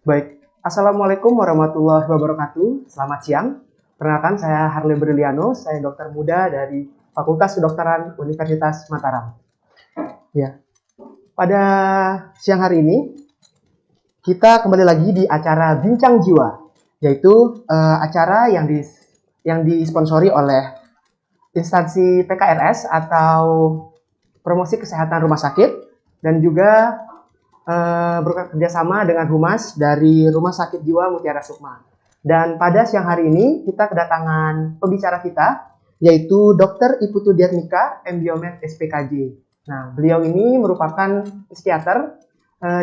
Baik, Assalamualaikum warahmatullahi wabarakatuh. Selamat siang. Perkenalkan, saya Harley Briliano, saya dokter muda dari Fakultas Kedokteran Universitas Mataram. Ya, pada siang hari ini kita kembali lagi di acara Bincang Jiwa, yaitu acara yang disponsori oleh instansi PKRS atau Promosi Kesehatan Rumah Sakit dan juga bekerjasama dengan Humas dari Rumah Sakit Jiwa Mutiara Sukma. Dan pada siang hari ini kita kedatangan pembicara kita, yaitu Dr. Iputu Diatmika, MBiomed SPKJ. Nah, beliau ini merupakan psikiater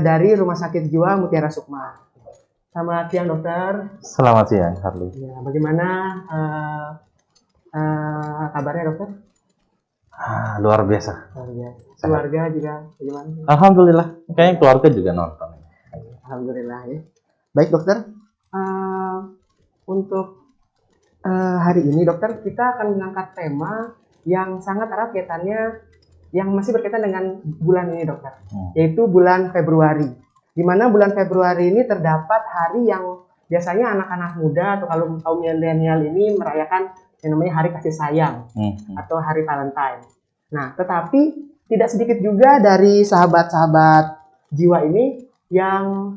dari Rumah Sakit Jiwa Mutiara Sukma. Selamat siang, dokter. Selamat siang, Harley. Ya, bagaimana kabarnya, dokter? Luar biasa. Keluarga juga bagaimana? Alhamdulillah, kayaknya keluarga juga nonton. Alhamdulillah ya. Baik, dokter. Untuk hari ini, dokter, kita akan mengangkat tema yang sangat erat kaitannya, yang masih berkaitan dengan bulan ini, dokter, yaitu bulan Februari. Di mana bulan Februari ini terdapat hari yang biasanya anak-anak muda atau kalau kaum milenial ini merayakan yang namanya Hari Kasih Sayang atau Hari Valentine. Nah, tetapi tidak sedikit juga dari sahabat-sahabat jiwa ini yang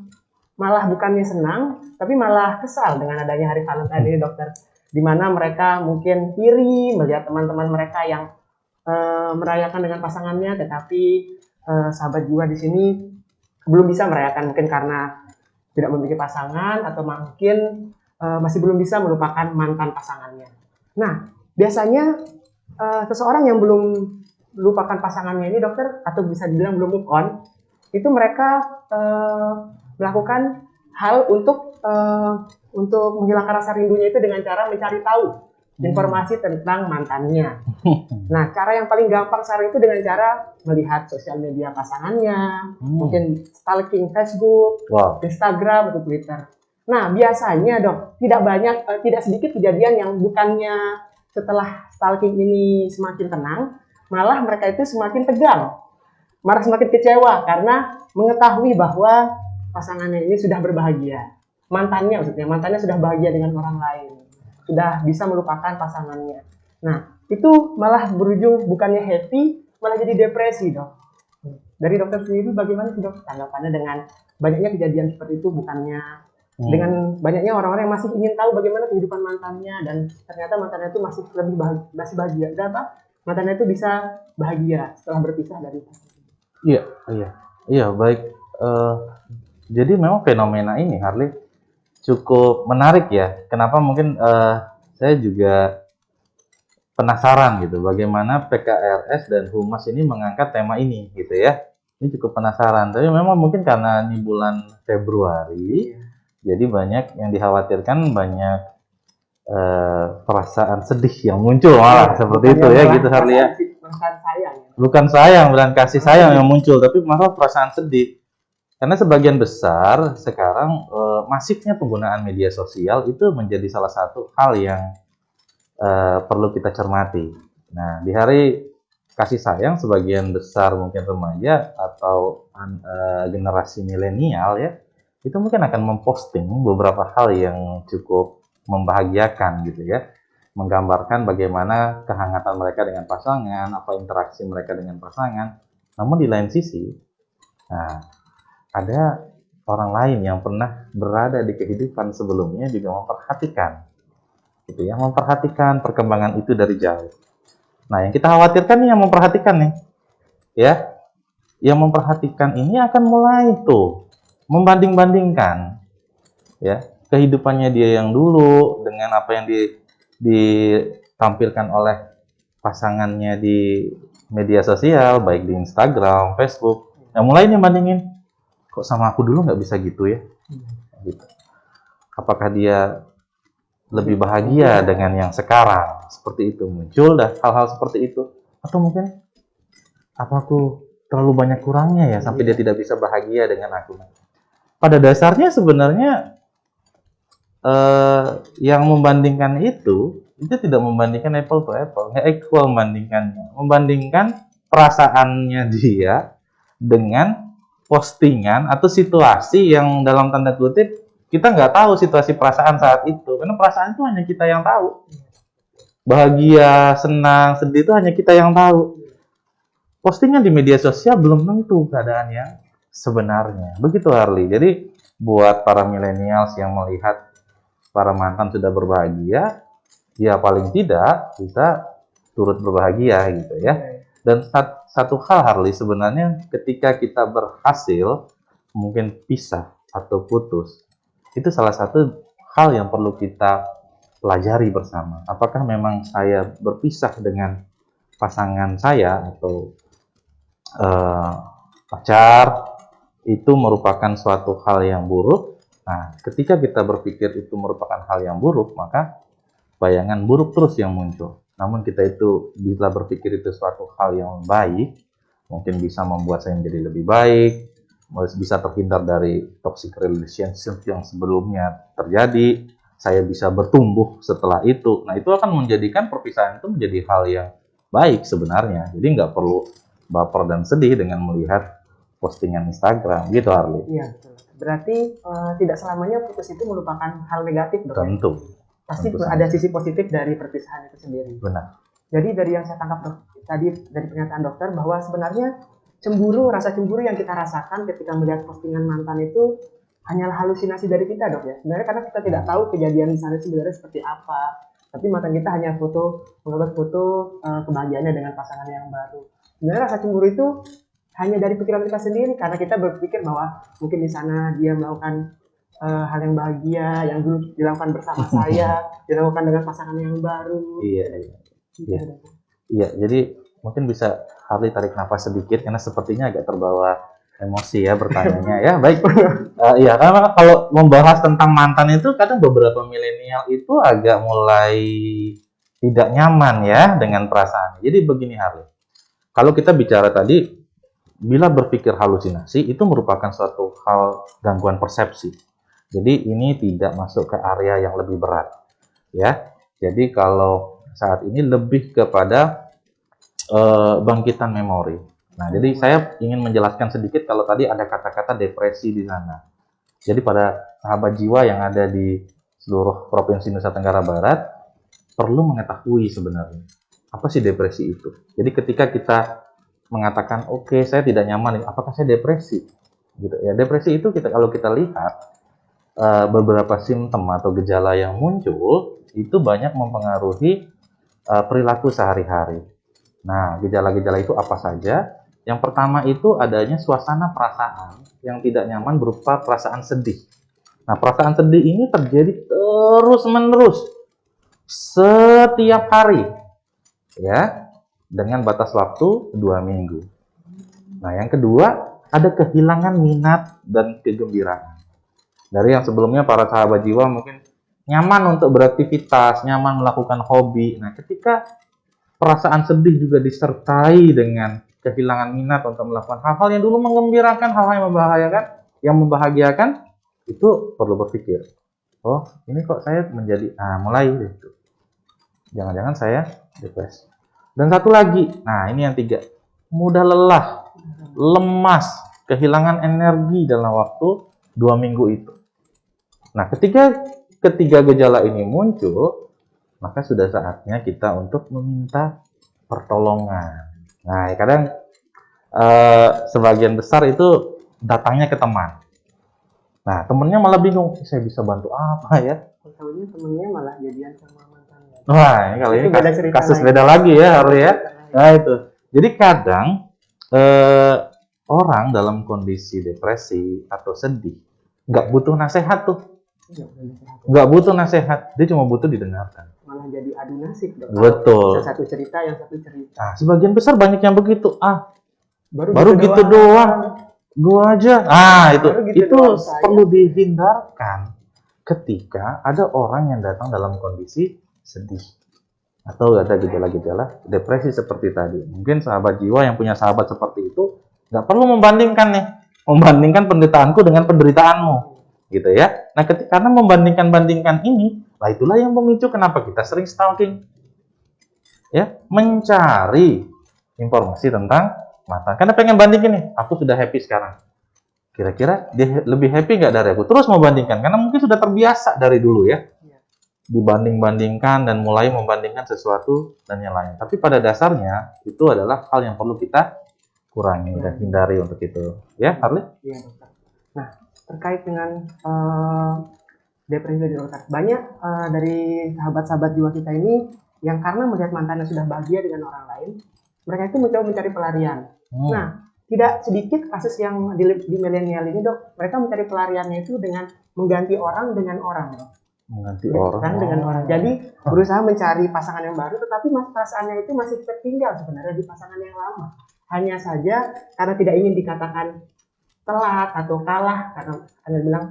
malah bukannya senang, tapi malah kesal dengan adanya Hari Valentine ini, dokter. Di mana mereka mungkin iri melihat teman-teman mereka yang merayakan dengan pasangannya, tetapi sahabat jiwa di sini belum bisa merayakan, mungkin karena tidak memiliki pasangan atau mungkin masih belum bisa melupakan mantan pasangannya. Nah, biasanya seseorang yang belum lupakan pasangannya ini, dokter, atau bisa dibilang belum move on, itu mereka melakukan hal untuk menghilangkan rasa rindunya itu dengan cara mencari tahu informasi tentang mantannya. Nah, cara yang paling gampang sekarang itu dengan cara melihat sosial media pasangannya, mungkin stalking Facebook, Instagram, atau Twitter. Nah, biasanya, dok, tidak sedikit kejadian yang bukannya setelah stalking ini semakin tenang, malah mereka itu semakin tegang, malah semakin kecewa karena mengetahui bahwa pasangannya ini sudah berbahagia. Mantannya sudah bahagia dengan orang lain, sudah bisa melupakan pasangannya. Nah, itu malah berujung bukannya happy, malah jadi depresi, dok. Dari dokter sendiri bagaimana sih, dok, tanggapannya dengan banyaknya kejadian seperti itu, bukannya dengan banyaknya orang-orang yang masih ingin tahu bagaimana kehidupan mantannya dan ternyata mantannya itu masih bahagia, dan mantannya itu bisa bahagia setelah berpisah dari pasangannya. Iya, baik. Jadi memang fenomena ini, Harley, cukup menarik ya. Kenapa mungkin saya juga penasaran gitu, bagaimana PKRS dan Humas ini mengangkat tema ini gitu ya. Ini cukup penasaran. Tapi memang mungkin karena ini bulan Februari, jadi banyak yang dikhawatirkan, banyak perasaan sedih yang muncul malah seperti itu ya, gitu Harley ya. Bukan sayang, bukan kasih sayang yang muncul, tapi malah perasaan sedih. Karena sebagian besar sekarang masifnya penggunaan media sosial itu menjadi salah satu hal yang perlu kita cermati. Nah, di hari kasih sayang, sebagian besar mungkin remaja atau generasi milenial ya, itu mungkin akan memposting beberapa hal yang cukup membahagiakan gitu ya, menggambarkan bagaimana kehangatan mereka dengan pasangan, apa interaksi mereka dengan pasangan. Namun di lain sisi, nah, ada orang lain yang pernah berada di kehidupan sebelumnya juga memperhatikan gitu ya, memperhatikan perkembangan itu dari jauh. Nah, yang kita khawatirkan nih yang memperhatikan nih ya, yang memperhatikan ini akan mulai tuh membanding-bandingkan ya kehidupannya dia yang dulu dengan apa yang ditampilkan oleh pasangannya di media sosial, baik di Instagram, Facebook. Yang mulai nih bandingin, kok sama aku dulu nggak bisa gitu ya? Gitu. Apakah dia lebih bahagia dengan yang sekarang? Seperti itu muncul dah hal-hal seperti itu. Atau mungkin apa aku terlalu banyak kurangnya ya sampai dia tidak bisa bahagia dengan aku? Pada dasarnya sebenarnya yang membandingkan itu tidak membandingkan apple to apple, nggak equal membandingkan perasaannya dia dengan postingan atau situasi yang dalam tanda kutip kita nggak tahu situasi perasaan saat itu, karena perasaan itu hanya kita yang tahu. Bahagia, senang, sedih itu hanya kita yang tahu. Postingan di media sosial belum tentu keadaan yang sebenarnya. Begitu Harley. Jadi buat para millennials yang melihat para mantan sudah berbahagia, ya paling tidak kita turut berbahagia gitu ya. Dan satu hal Harley, sebenarnya ketika kita berhasil mungkin pisah atau putus, itu salah satu hal yang perlu kita pelajari bersama. Apakah memang saya berpisah dengan pasangan saya atau pacar itu merupakan suatu hal yang buruk? Nah, ketika kita berpikir itu merupakan hal yang buruk, maka bayangan buruk terus yang muncul. Namun kita itu bila berpikir itu suatu hal yang baik, mungkin bisa membuat saya menjadi lebih baik, bisa terhindar dari toxic relationship yang sebelumnya terjadi, saya bisa bertumbuh setelah itu. Nah, itu akan menjadikan perpisahan itu menjadi hal yang baik sebenarnya. Jadi nggak perlu baper dan sedih dengan melihat postingan Instagram, gitu Harley. Iya, betul. Berarti tidak selamanya putus itu merupakan hal negatif, dok? Tentu. Pasti ada sisi positif dari perpisahan itu sendiri. Benar. Jadi dari yang saya tangkap tadi dari pernyataan dokter bahwa sebenarnya rasa cemburu yang kita rasakan ketika melihat postingan mantan itu hanyalah halusinasi dari kita, dok ya. Sebenarnya karena kita tidak tahu kejadian di sana sebenarnya seperti apa. Tapi mantan kita hanya mengambil foto kebahagiaannya dengan pasangan yang baru. Sebenarnya rasa cemburu itu hanya dari pikiran kita sendiri karena kita berpikir bahwa mungkin di sana dia melakukan hal yang bahagia yang dulu dilakukan bersama saya, dilakukan dengan pasangan yang baru. Iya. Jadi mungkin bisa Harley tarik nafas sedikit karena sepertinya agak terbawa emosi ya bertanyanya ya. Baik. Iya, karena kalau membahas tentang mantan itu kadang beberapa milenial itu agak mulai tidak nyaman ya dengan perasaan. Jadi begini Harley. Kalau kita bicara tadi, bila berpikir halusinasi itu merupakan suatu hal gangguan persepsi. Jadi ini tidak masuk ke area yang lebih berat, ya. Jadi kalau saat ini lebih kepada bangkitan memori. Nah, jadi saya ingin menjelaskan sedikit kalau tadi ada kata-kata depresi di sana. Jadi pada sahabat jiwa yang ada di seluruh Provinsi Nusa Tenggara Barat perlu mengetahui sebenarnya apa sih depresi itu. Jadi ketika kita mengatakan oke, saya tidak nyaman, apakah saya depresi? Gitu ya. Depresi itu kalau kita lihat beberapa simptom atau gejala yang muncul itu banyak mempengaruhi perilaku sehari-hari. Nah, gejala-gejala itu apa saja? Yang pertama itu adanya suasana perasaan yang tidak nyaman berupa perasaan sedih. Nah, perasaan sedih ini terjadi terus-menerus setiap hari, ya, dengan batas waktu 2 minggu. Nah, yang kedua ada kehilangan minat dan kegembiraan. Dari yang sebelumnya para sahabat jiwa mungkin nyaman untuk beraktivitas, nyaman melakukan hobi. Nah, ketika perasaan sedih juga disertai dengan kehilangan minat untuk melakukan hal-hal yang dulu menggembirakan, hal-hal yang membahagiakan, itu perlu berpikir, oh ini kok saya menjadi, mulai itu. Jangan-jangan saya depresi. Dan satu lagi, nah ini yang 3, mudah lelah, lemas, kehilangan energi dalam waktu 2 minggu itu. Nah, ketiga gejala ini muncul, maka sudah saatnya kita untuk meminta pertolongan. Nah, kadang sebagian besar itu datangnya ke teman. Nah, temennya malah bingung, saya bisa bantu apa ya? Tahunya temennya malah jadian sama mantannya. Wah, kalau ini kasus beda lagi ya, Harley ya. Nah, itu. Jadi kadang orang dalam kondisi depresi atau sedih nggak butuh nasihat tuh. Nggak butuh nasihat, dia cuma butuh didengarkan. Malah jadi adu nasib, dok. Betul. Satu cerita yang satu cerita. Nah, sebagian besar banyak yang begitu. Baru gitu doang. Gua aja. Itu perlu dihindarkan ketika ada orang yang datang dalam kondisi sedih atau ada gejala-gejala depresi seperti tadi. Mungkin sahabat jiwa yang punya sahabat seperti itu nggak perlu membandingkan penderitaanku dengan penderitaanmu. Gitu ya. Nah, karena membandingkan ini, lah itulah yang memicu kenapa kita sering stalking. Ya, mencari informasi tentang mantan. Karena pengen bandingin nih, aku sudah happy sekarang. Kira-kira dia lebih happy nggak dari aku? Terus mau bandingkan, karena mungkin sudah terbiasa dari dulu ya. Dibanding-bandingkan dan mulai membandingkan sesuatu dan yang lain. Tapi pada dasarnya itu adalah hal yang perlu kita kurangi dan hindari untuk itu. Ya, Harley? Iya, dokter. Nah, terkait dengan depresi dari dokter, banyak dari sahabat-sahabat jiwa kita ini yang karena melihat mantannya sudah bahagia dengan orang lain, mereka itu mencoba mencari pelarian. Nah, tidak sedikit kasus yang di milenial ini, dok, mereka mencari pelariannya itu dengan mengganti orang dengan orang, dok. Mengganti orang dengan orang. Jadi berusaha mencari pasangan yang baru, tetapi perasaannya itu masih tertinggal sebenarnya di pasangan yang lama. Hanya saja karena tidak ingin dikatakan telat atau kalah, karena Anda bilang,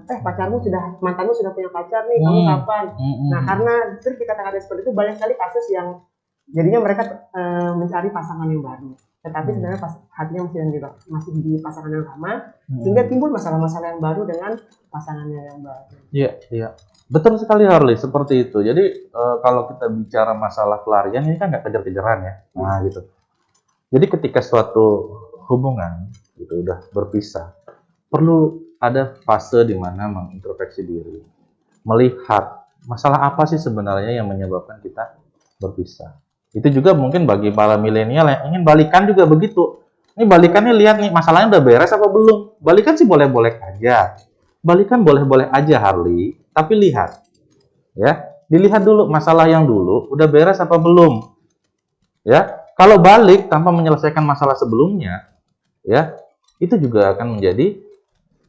mantanmu sudah punya pacar nih, kamu kapan? Nah, karena itu dikatakan seperti itu, banyak sekali kasus yang jadinya mereka mencari pasangan yang baru, tetapi sebenarnya hatinya masih di pasangan yang lama, sehingga timbul masalah-masalah yang baru dengan pasangannya yang baru. Iya. Betul sekali, Harley, seperti itu. Jadi kalau kita bicara masalah pelarian ini kan nggak kejar-kejaran ya. Nah, gitu. Jadi ketika suatu hubungan itu udah berpisah, perlu ada fase di mana mengintrospeksi diri, melihat masalah apa sih sebenarnya yang menyebabkan kita berpisah. Itu juga mungkin bagi para milenial yang ingin balikan juga begitu. Ini balikannya, lihat nih, masalahnya udah beres apa belum. Balikan sih boleh-boleh aja. Balikan boleh-boleh aja, Harley, tapi lihat. Ya, dilihat dulu masalah yang dulu udah beres apa belum. Ya, kalau balik tanpa menyelesaikan masalah sebelumnya, ya, itu juga akan menjadi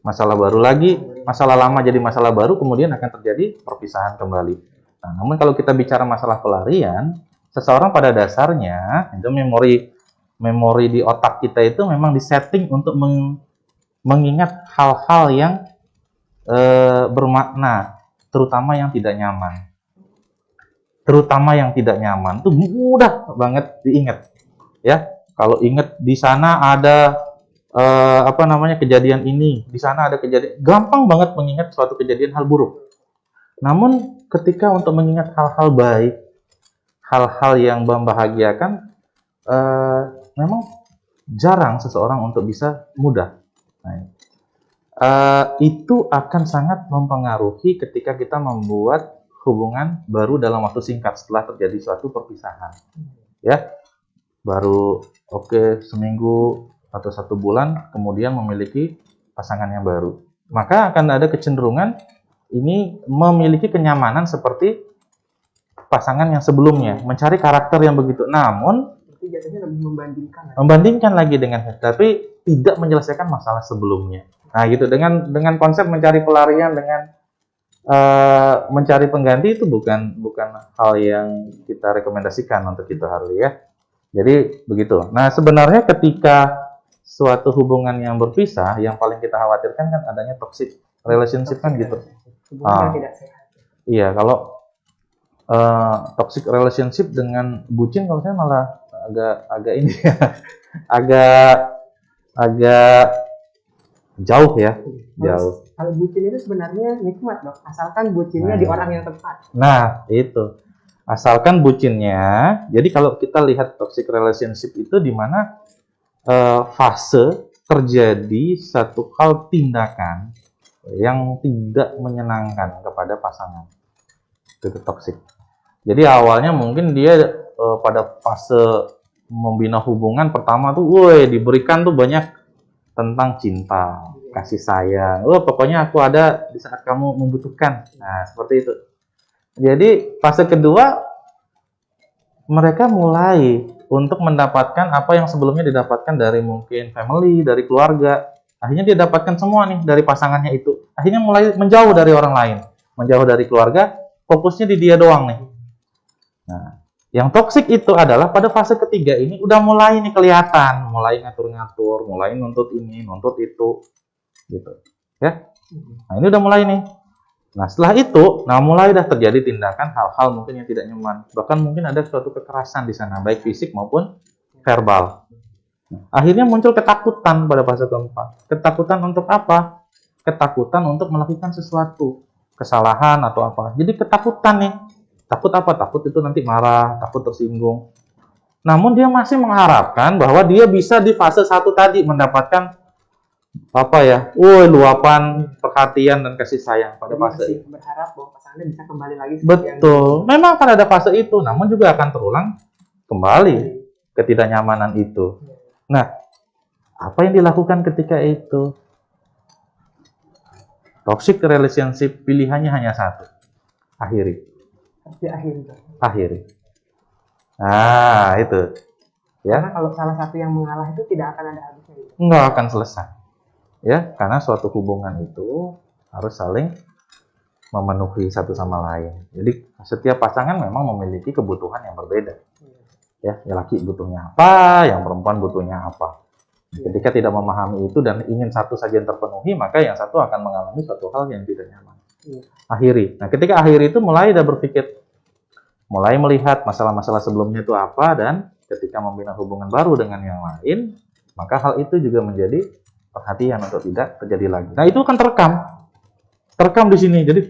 masalah baru lagi, masalah lama jadi masalah baru, kemudian akan terjadi perpisahan kembali. Nah, namun kalau kita bicara masalah pelarian, seseorang pada dasarnya itu memori di otak kita itu memang disetting untuk mengingat hal-hal yang bermakna, terutama yang tidak nyaman. Terutama yang tidak nyaman itu mudah banget diingat. Ya, kalau ingat di sana ada kejadian ini, di sana ada kejadian, gampang banget mengingat suatu kejadian hal buruk. Namun ketika untuk mengingat hal-hal baik, hal-hal yang membahagiakan, memang jarang seseorang untuk bisa mudah. Nah, itu akan sangat mempengaruhi ketika kita membuat hubungan baru dalam waktu singkat setelah terjadi suatu perpisahan. Ya, baru seminggu atau 1 bulan kemudian memiliki pasangan yang baru, maka akan ada kecenderungan ini memiliki kenyamanan seperti pasangan yang sebelumnya, mencari karakter yang begitu. Namun biasanya lebih membandingkan lagi dengan, tapi tidak menyelesaikan masalah sebelumnya. Nah, gitu, dengan konsep mencari pelarian, dengan mencari pengganti, itu bukan hal yang kita rekomendasikan untuk itu, Harley, ya. Jadi begitu. Nah, sebenarnya ketika suatu hubungan yang berpisah, yang paling kita khawatirkan kan adanya toxic relationship kan gitu. Hubungan tidak sehat. Iya, kalau toxic relationship dengan bucin, kalau saya malah agak ini ya, agak jauh ya, jauh. Kalau bucin itu sebenarnya nikmat, dok, asalkan bucinnya di orang yang tepat. Nah, itu. Asalkan bucinnya. Jadi kalau kita lihat toxic relationship itu di mana fase terjadi satu hal tindakan yang tidak menyenangkan kepada pasangan. Itu toxic. Jadi awalnya mungkin dia pada fase membina hubungan pertama tuh, diberikan tuh banyak tentang cinta, kasih sayang. Pokoknya aku ada di saat kamu membutuhkan. Nah, seperti itu. Jadi fase kedua, mereka mulai untuk mendapatkan apa yang sebelumnya didapatkan dari mungkin family, dari keluarga. Akhirnya dia dapatkan semua nih dari pasangannya itu. Akhirnya mulai menjauh dari orang lain, menjauh dari keluarga, fokusnya di dia doang nih. Nah, yang toksik itu adalah pada fase ketiga ini udah mulai nih kelihatan, mulai ngatur-ngatur, mulai nuntut ini, nuntut itu, gitu, ya. Nah, ini udah mulai nih. Nah, setelah itu, mulai dah terjadi tindakan hal-hal mungkin yang tidak nyaman, bahkan mungkin ada suatu kekerasan di sana, baik fisik maupun verbal. Akhirnya muncul ketakutan pada fase keempat. Ketakutan untuk apa? Ketakutan untuk melakukan sesuatu kesalahan atau apa. Jadi ketakutan nih. Takut apa? Takut itu nanti marah, takut tersinggung. Namun dia masih mengharapkan bahwa dia bisa di fase 1 tadi mendapatkan apa ya, luapan perhatian dan kasih sayang pada Jadi fase masih itu. berharap bahwa pasangannya bisa kembali lagi seperti yang Betul, memang akan ada fase itu, namun juga akan terulang kembali ketidaknyamanan itu. Nah, apa yang dilakukan ketika itu? Toxic relationship pilihannya hanya satu, akhiri. harus diakhiri, Dok. Akhiri. Nah, itu. Karena Ya, kalau salah satu yang mengalah itu tidak akan ada habisnya. Gitu. nggak akan selesai. Ya, karena suatu hubungan itu harus saling memenuhi satu sama lain. Jadi setiap pasangan memang memiliki kebutuhan yang berbeda. Ya, laki butuhnya apa, yang perempuan butuhnya apa. Ketika tidak memahami itu dan ingin satu saja yang terpenuhi, maka yang satu akan mengalami suatu hal yang tidak nyaman. Akhiri. Nah, ketika akhiri itu mulai udah berpikir, mulai melihat masalah-masalah sebelumnya itu apa, dan ketika membina hubungan baru dengan yang lain, maka hal itu juga menjadi perhatian untuk tidak terjadi lagi. Nah, itu kan terekam di sini. Jadi,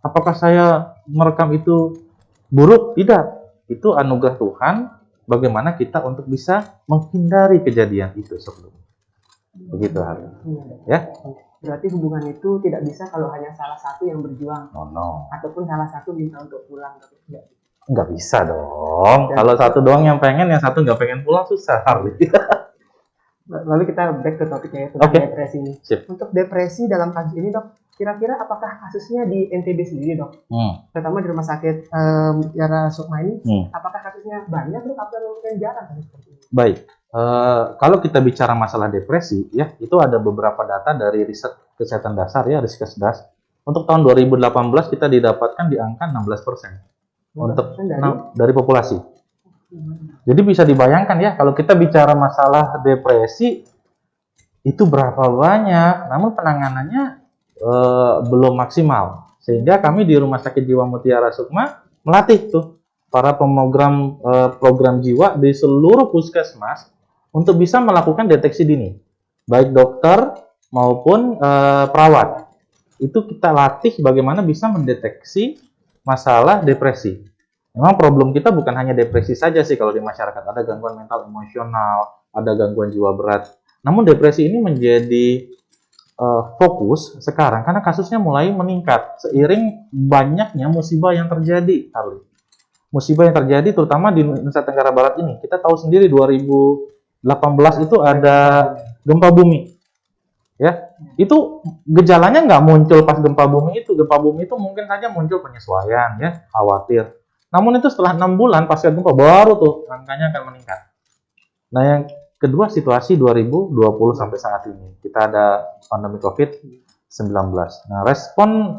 apakah saya merekam itu buruk? Tidak. Itu anugerah Tuhan. Bagaimana kita untuk bisa menghindari kejadian itu sebelumnya. Begitu halnya. Ya. Berarti hubungan itu tidak bisa kalau hanya salah satu yang berjuang. No. Ataupun salah satu minta untuk pulang. Tidak. Nggak bisa dong. Kalau satu doang yang pengen, yang satu nggak pengen pulang, susah. Lalu kita back ke topiknya, tentang depresi ini. Sip. Untuk depresi dalam kasus ini, Dok, kira-kira apakah kasusnya di NTB sendiri, Dok? Terutama di rumah sakit Mutiara Sukma ini, apakah kasusnya banyak, Dok, atau mungkin jarang kasus seperti ini? Baik, kalau kita bicara masalah depresi, ya itu ada beberapa data dari riset kesehatan dasar, ya Riskesdas. Untuk tahun 2018 kita didapatkan di angka 16% untuk dari populasi. Jadi bisa dibayangkan ya, kalau kita bicara masalah depresi itu berapa banyak, namun penanganannya belum maksimal. Sehingga kami di Rumah Sakit Jiwa Mutiara Sukma melatih tuh para program jiwa di seluruh puskesmas untuk bisa melakukan deteksi dini, baik dokter maupun perawat. Itu kita latih bagaimana bisa mendeteksi masalah depresi. Memang problem kita bukan hanya depresi saja sih kalau di masyarakat, ada gangguan mental emosional, ada gangguan jiwa berat. Namun depresi ini menjadi fokus sekarang karena kasusnya mulai meningkat seiring banyaknya musibah yang terjadi, Harley. Musibah yang terjadi terutama di Nusa Tenggara Barat ini. Kita tahu sendiri 2018 itu ada gempa bumi. Ya, itu gejalanya nggak muncul pas gempa bumi itu. Gempa bumi itu mungkin saja muncul penyesuaian, ya, khawatir. Namun itu setelah 6 bulan pasca gempa baru tuh angkanya akan meningkat. Nah, yang kedua situasi 2020 sampai saat ini. Kita ada pandemi COVID-19. Nah, respon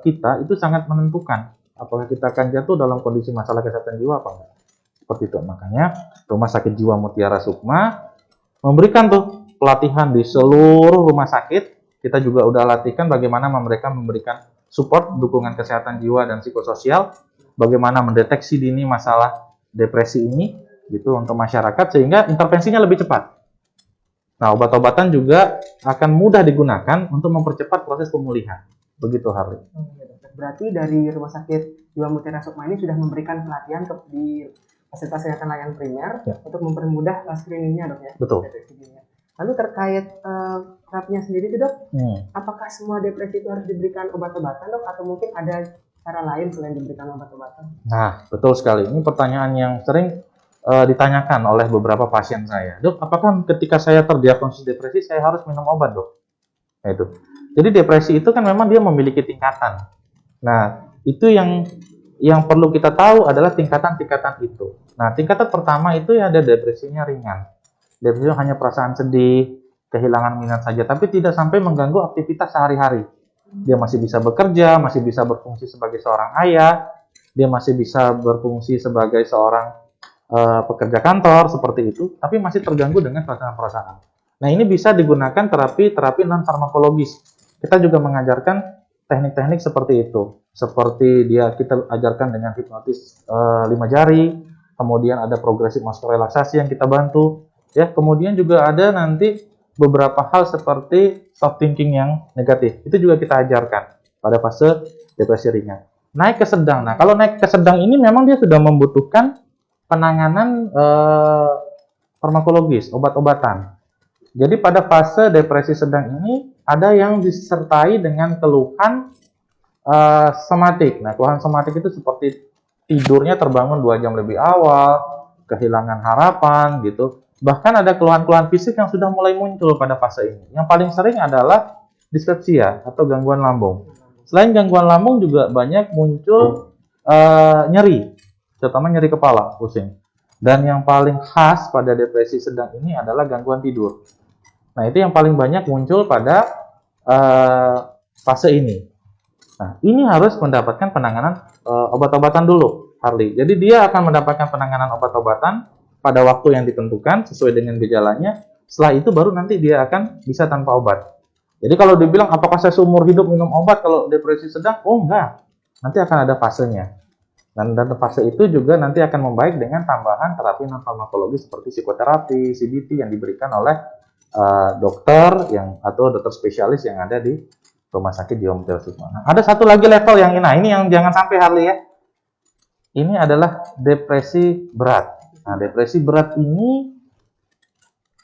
kita itu sangat menentukan apakah kita akan jatuh dalam kondisi masalah kesehatan jiwa apa enggak. Seperti itu. Makanya Rumah Sakit Jiwa Mutiara Sukma memberikan tuh pelatihan di seluruh rumah sakit. Kita juga udah latihkan bagaimana mereka memberikan support, dukungan kesehatan jiwa dan psikososial, bagaimana mendeteksi dini masalah depresi ini gitu untuk masyarakat sehingga intervensinya lebih cepat. Nah, obat-obatan juga akan mudah digunakan untuk mempercepat proses pemulihan. Begitu, Harley. Berarti dari Rumah Sakit Jiwa Mutiara Sukma ini sudah memberikan pelatihan di fasilitas kesehatan layanan primer untuk mempermudah screeningnya, Dok, ya? Betul. Lalu terkait terapinya sendiri itu, Dok, apakah semua depresi itu harus diberikan obat-obatan, Dok, atau mungkin ada cara lain selain diberikan obat-obatan? Nah, betul sekali. Ini pertanyaan yang sering ditanyakan oleh beberapa pasien saya. Dok, apakah ketika saya terdiagnosis depresi saya harus minum obat, Dok? Nah, itu. Jadi depresi itu kan memang dia memiliki tingkatan. Nah, itu yang perlu kita tahu adalah tingkatan-tingkatan itu. Nah, tingkatan pertama itu ya ada depresinya ringan. Depresi hanya perasaan sedih, kehilangan minat saja, tapi tidak sampai mengganggu aktivitas sehari-hari. Dia masih bisa bekerja, masih bisa berfungsi sebagai seorang ayah, dia masih bisa berfungsi sebagai seorang pekerja kantor, seperti itu, tapi masih terganggu dengan perasaan-perasaan. Nah, ini bisa digunakan terapi non-farmakologis. Kita juga mengajarkan teknik-teknik seperti itu. Seperti kita ajarkan dengan hipnotis 5 jari, kemudian ada progresif muscle relaksasi yang kita bantu. Ya, kemudian juga ada nanti beberapa hal seperti soft thinking yang negatif. Itu juga kita ajarkan pada fase depresi ringan. Naik ke sedang. Nah, kalau naik ke sedang ini memang dia sudah membutuhkan penanganan farmakologis, obat-obatan. Jadi pada fase depresi sedang ini ada yang disertai dengan keluhan somatik. Nah, keluhan somatik itu seperti tidurnya terbangun 2 jam lebih awal, kehilangan harapan gitu. Bahkan ada keluhan-keluhan fisik yang sudah mulai muncul pada fase ini. Yang paling sering adalah dispepsia atau gangguan lambung. Selain gangguan lambung juga banyak muncul nyeri, terutama nyeri kepala, pusing. Dan yang paling khas pada depresi sedang ini adalah gangguan tidur. Nah, itu yang paling banyak muncul pada fase ini. Nah, ini harus mendapatkan penanganan obat-obatan dulu, Harley. Jadi dia akan mendapatkan penanganan obat-obatan pada waktu yang ditentukan sesuai dengan gejalanya. Setelah itu baru nanti dia akan bisa tanpa obat. Jadi kalau dibilang apakah saya seumur hidup minum obat kalau depresi sedang? Oh enggak. Nanti akan ada fasenya. Dan fase itu juga nanti akan membaik dengan tambahan terapi non farmakologi seperti psikoterapi, CBT yang diberikan oleh dokter atau dokter spesialis yang ada di Rumah Sakit Jiwa Mutiara Sukma. Nah, ada satu lagi level yang ini yang jangan sampai Harley ya. Ini adalah depresi berat. Nah, depresi berat ini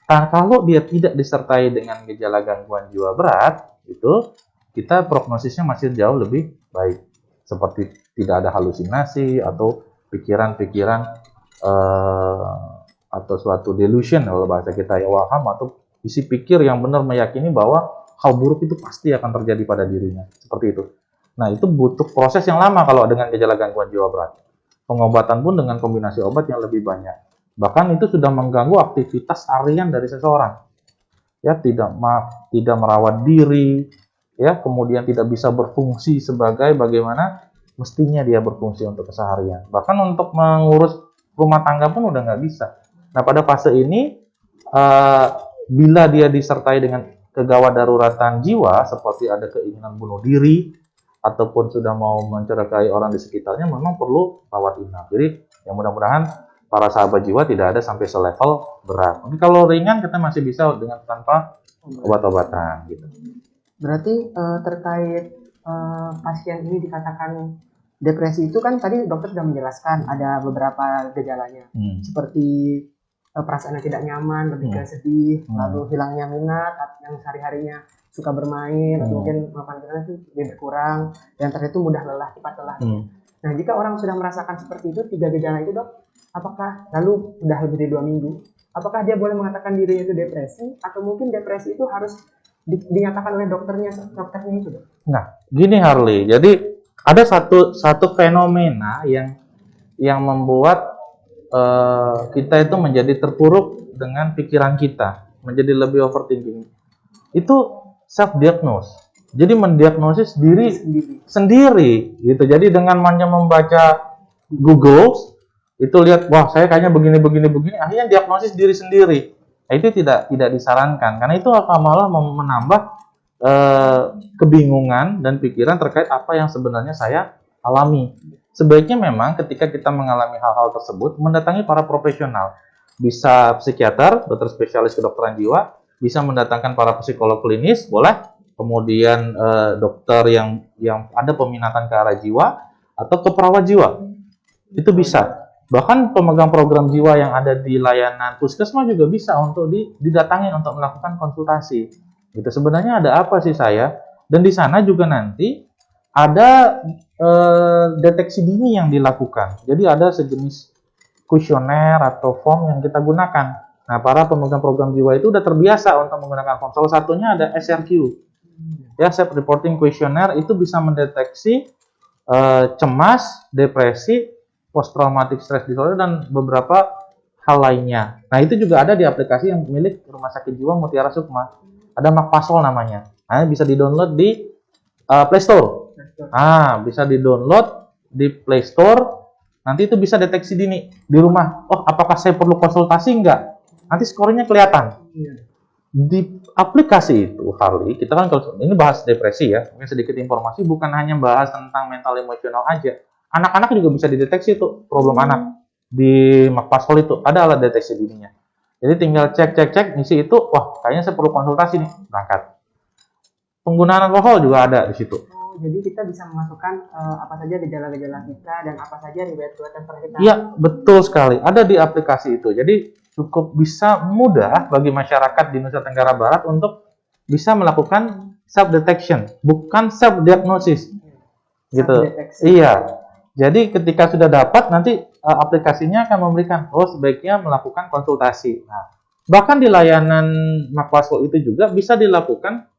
kalau dia tidak disertai dengan gejala gangguan jiwa berat, itu kita prognosisnya masih jauh lebih baik. Seperti tidak ada halusinasi atau pikiran-pikiran atau suatu delusion kalau bahasa kita ya, waham atau isi pikir yang benar meyakini bahwa hal buruk itu pasti akan terjadi pada dirinya. Seperti itu. Nah, itu butuh proses yang lama kalau dengan gejala gangguan jiwa berat. Pengobatan pun dengan kombinasi obat yang lebih banyak. Bahkan itu sudah mengganggu aktivitas harian dari seseorang. Ya, tidak merawat diri, ya, kemudian tidak bisa berfungsi sebagai bagaimana mestinya dia berfungsi untuk keseharian. Bahkan untuk mengurus rumah tangga pun udah nggak bisa. Nah, pada fase ini, bila dia disertai dengan kegawat daruratan jiwa, seperti ada keinginan bunuh diri, ataupun sudah mau mencelakai orang di sekitarnya, memang perlu rawat inap. Jadi, yang mudah-mudahan para sahabat jiwa tidak ada sampai selevel berat. Mungkin kalau ringan kita masih bisa dengan tanpa obat-obatan gitu. Berarti terkait pasien ini dikatakan depresi itu kan tadi dokter sudah menjelaskan ada beberapa gejalanya seperti perasaan yang tidak nyaman, lebih ke sedih, lalu hilangnya minat yang sehari-harinya suka bermain, atau mungkin melakukan itu lebih berkurang, dan terakhir itu mudah lelah, cepat lelah. Nah, jika orang sudah merasakan seperti itu, 3 gejala itu dok, apakah lalu sudah lebih dari 2 minggu, apakah dia boleh mengatakan dirinya itu depresi, atau mungkin depresi itu harus dinyatakan oleh dokternya itu dok? Nah, gini Harley, jadi ada satu fenomena yang membuat kita itu menjadi terpuruk dengan pikiran kita, menjadi lebih overthinking. Itu self-diagnose. Jadi mendiagnosis diri sendiri gitu. Jadi dengan hanya membaca Google, itu lihat, wah saya kayaknya begini, akhirnya diagnosis diri sendiri. Nah, itu tidak disarankan, karena itu akan malah menambah kebingungan dan pikiran terkait apa yang sebenarnya saya alami. Sebaiknya memang ketika kita mengalami hal-hal tersebut, mendatangi para profesional. Bisa psikiater, dokter spesialis kedokteran jiwa, bisa mendatangkan para psikolog klinis, boleh. Kemudian dokter yang ada peminatan ke arah jiwa, atau ke perawat jiwa. Itu bisa. Bahkan pemegang program jiwa yang ada di layanan puskesmas juga bisa untuk didatangi untuk melakukan konsultasi. Gitu. Sebenarnya ada apa sih saya? Dan di sana juga nanti ada deteksi dini yang dilakukan. Jadi ada sejenis kuesioner atau form yang kita gunakan. Nah, para pemegang program jiwa itu udah terbiasa untuk menggunakan form. Salah satunya ada SRQ. Ya, Self Reporting Questionnaire itu bisa mendeteksi cemas, depresi, post traumatic stress disorder, dan beberapa hal lainnya. Nah, itu juga ada di aplikasi yang milik Rumah Sakit Jiwa Mutiara Sukma. Ada Makpasol namanya. Nah, bisa di-download di Play Store. Bisa di-download di Play Store. Nanti itu bisa deteksi dini di rumah. Oh, apakah saya perlu konsultasi enggak? Nanti skornya kelihatan. Di aplikasi itu, Harley, kita kan kalau ini bahas depresi ya, mungkin sedikit informasi, bukan hanya bahas tentang mental emosional aja. Anak-anak juga bisa dideteksi itu problem anak. Di Makpasol itu ada alat deteksi dininya. Jadi tinggal cek isi itu, wah kayaknya saya perlu konsultasi nih, berangkat. Penggunaan alkohol juga ada di situ. Jadi kita bisa memasukkan apa saja gejala-gejala kita dan apa saja riwayat yang pernah kita. Iya, betul sekali. Ada di aplikasi itu. Jadi cukup bisa mudah bagi masyarakat di Nusa Tenggara Barat untuk bisa melakukan self detection, bukan self diagnosis. Gitu. Iya. Jadi ketika sudah dapat, nanti aplikasinya akan memberikan, oh sebaiknya melakukan konsultasi. Nah, bahkan di layanan Makwasul itu juga bisa dilakukan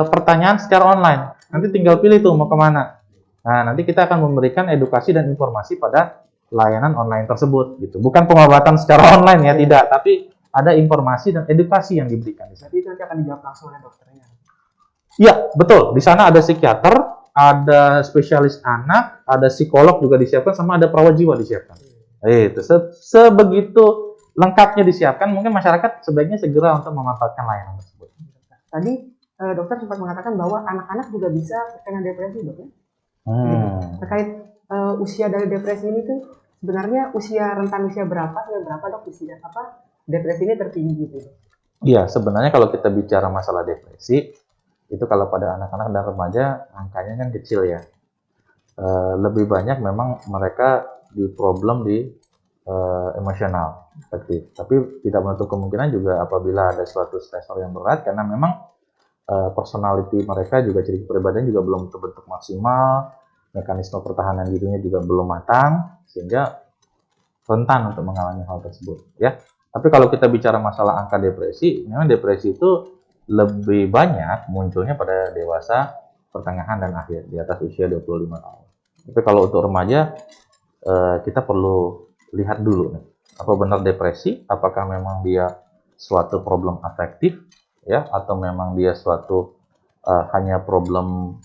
pertanyaan secara online. Nanti tinggal pilih tuh mau kemana. Nah, nanti kita akan memberikan edukasi dan informasi pada layanan online tersebut. Gitu. Bukan pengobatan secara online ya, tidak. Tapi ada informasi dan edukasi yang diberikan. Jadi itu nanti akan dijawab langsung oleh dokternya. Iya, betul. Di sana ada psikiater, ada spesialis anak, ada psikolog juga disiapkan, sama ada perawat jiwa disiapkan. Itu sebegitu lengkapnya disiapkan, mungkin masyarakat sebaiknya segera untuk memanfaatkan layanan tersebut. Tadi dokter sempat mengatakan bahwa anak-anak juga bisa terkena depresi, dok ya? Terkait usia dari depresi ini tuh sebenarnya rentan usia berapa sampai berapa, dok, usia depresi ini tertinggi gitu? Iya, sebenarnya kalau kita bicara masalah depresi, itu kalau pada anak-anak dan remaja angkanya kan kecil ya. Lebih banyak memang mereka di problem di emosional, efektif. Tapi tidak menutup kemungkinan juga apabila ada suatu stresor yang berat, karena memang personality mereka juga, ciri kepribadian juga belum terbentuk maksimal, mekanisme pertahanan dirinya juga belum matang, sehingga rentan untuk mengalami hal tersebut. Ya. Tapi kalau kita bicara masalah angka depresi, memang depresi itu lebih banyak munculnya pada dewasa pertengahan dan akhir, di atas usia 25 tahun. Tapi kalau untuk remaja, kita perlu lihat dulu nih, apa benar depresi, apakah memang dia suatu problem afektif, ya, atau memang dia suatu hanya problem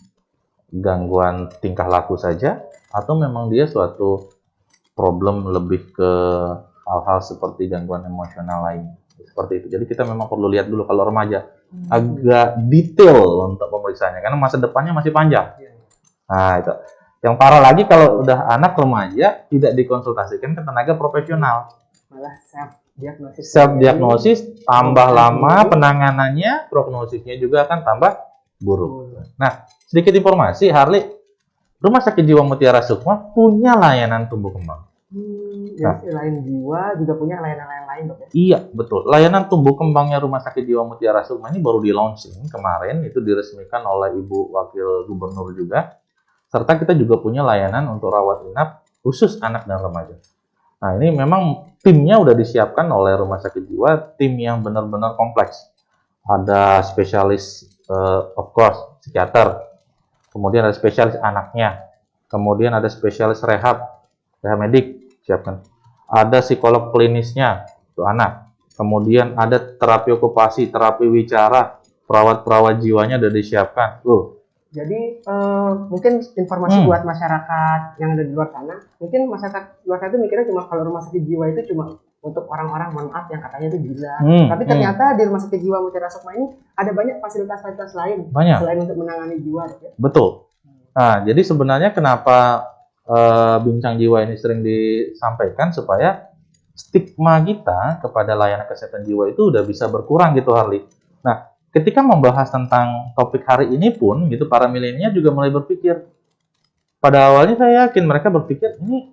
gangguan tingkah laku saja, atau memang dia suatu problem lebih ke hal-hal seperti gangguan emosional lain. Seperti itu. Jadi kita memang perlu lihat dulu kalau remaja. Agak detail untuk pemeriksaannya karena masa depannya masih panjang. Nah, itu. Yang parah lagi kalau udah anak remaja tidak dikonsultasikan ke tenaga profesional. Malah self-diagnosis. Self-diagnosis tambah lama penanganannya, prognosisnya juga akan tambah buruk. Nah, sedikit informasi, Harley, Rumah Sakit Jiwa Mutiara Sukma punya layanan tumbuh kembang. Jadi selain jiwa juga punya layanan lain, dok ya? Iya, betul. Layanan tumbuh kembangnya Rumah Sakit Jiwa Mutiara Sukma ini baru di launching kemarin, itu diresmikan oleh Ibu Wakil Gubernur juga. Serta kita juga punya layanan untuk rawat inap khusus anak dan remaja. Nah, ini memang timnya udah disiapkan oleh Rumah Sakit Jiwa, tim yang benar-benar kompleks. Ada spesialis, of course, psikiater, kemudian ada spesialis anaknya, kemudian ada spesialis rehab medik, siapkan. Ada psikolog klinisnya untuk anak. Kemudian ada terapi okupasi, terapi wicara, perawat-perawat jiwanya sudah disiapkan. Jadi mungkin informasi buat masyarakat yang ada di luar sana. Mungkin masyarakat luar sana itu mikirnya cuma kalau rumah sakit jiwa itu cuma untuk orang-orang, mohon maaf, yang katanya itu gila. Tapi ternyata di Rumah Sakit Jiwa Mutiara Sukma ini ada banyak fasilitas-fasilitas lain selain untuk menangani jiwa. Ya? Betul. Nah, jadi sebenarnya kenapa Bincang Jiwa ini sering disampaikan supaya stigma kita kepada layanan kesehatan jiwa itu udah bisa berkurang gitu, Harley. Nah, ketika membahas tentang topik hari ini pun gitu, para milenial juga mulai berpikir. Pada awalnya saya yakin mereka berpikir ini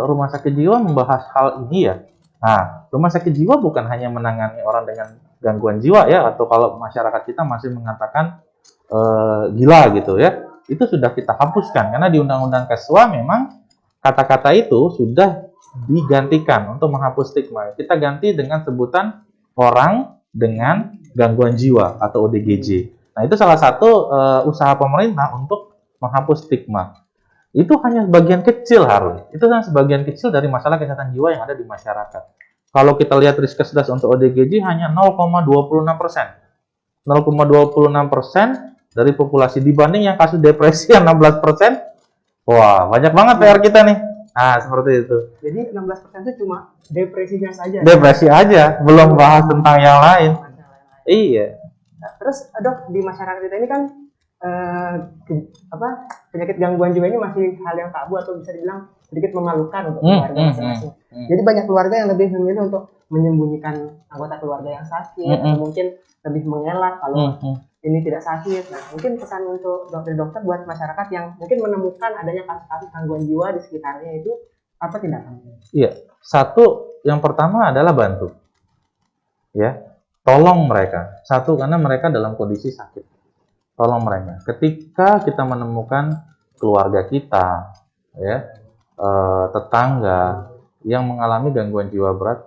rumah sakit jiwa membahas hal ini ya. Nah, rumah sakit jiwa bukan hanya menangani orang dengan gangguan jiwa ya, atau kalau masyarakat kita masih mengatakan gila gitu ya. Itu sudah kita hapuskan karena di Undang-Undang Keswa memang kata-kata itu sudah digantikan untuk menghapus stigma. Kita ganti dengan sebutan orang dengan gangguan jiwa atau ODGJ. Nah, itu salah satu usaha pemerintah untuk menghapus stigma. Itu hanya sebagian kecil, Harley. Itu hanya sebagian kecil dari masalah kesehatan jiwa yang ada di masyarakat. Kalau kita lihat Riskesdas untuk ODGJ hanya 0,26%. 0,26% dari populasi dibanding yang kasus depresi yang 16%. Wah, banyak banget PR kita nih. Nah, seperti itu. Jadi 16% itu cuma depresinya saja. Depresi aja, belum bahas tentang yang lain. Iya. Nah, terus, dok, di masyarakat kita ini kan penyakit gangguan jiwa ini masih hal yang tabu atau bisa dibilang sedikit memalukan untuk keluarga masing-masing. Jadi banyak keluarga yang lebih memilih untuk menyembunyikan anggota keluarga yang sakit, atau mungkin lebih mengelak kalau ini tidak sakit. Nah, mungkin pesan untuk dokter-dokter buat masyarakat yang mungkin menemukan adanya kasus-kasus gangguan jiwa di sekitarnya itu apa tindakannya? Iya, satu, yang pertama adalah bantu. Ya. Tolong mereka. Satu, karena mereka dalam kondisi sakit. Tolong mereka. Ketika kita menemukan keluarga kita, ya, tetangga yang mengalami gangguan jiwa berat,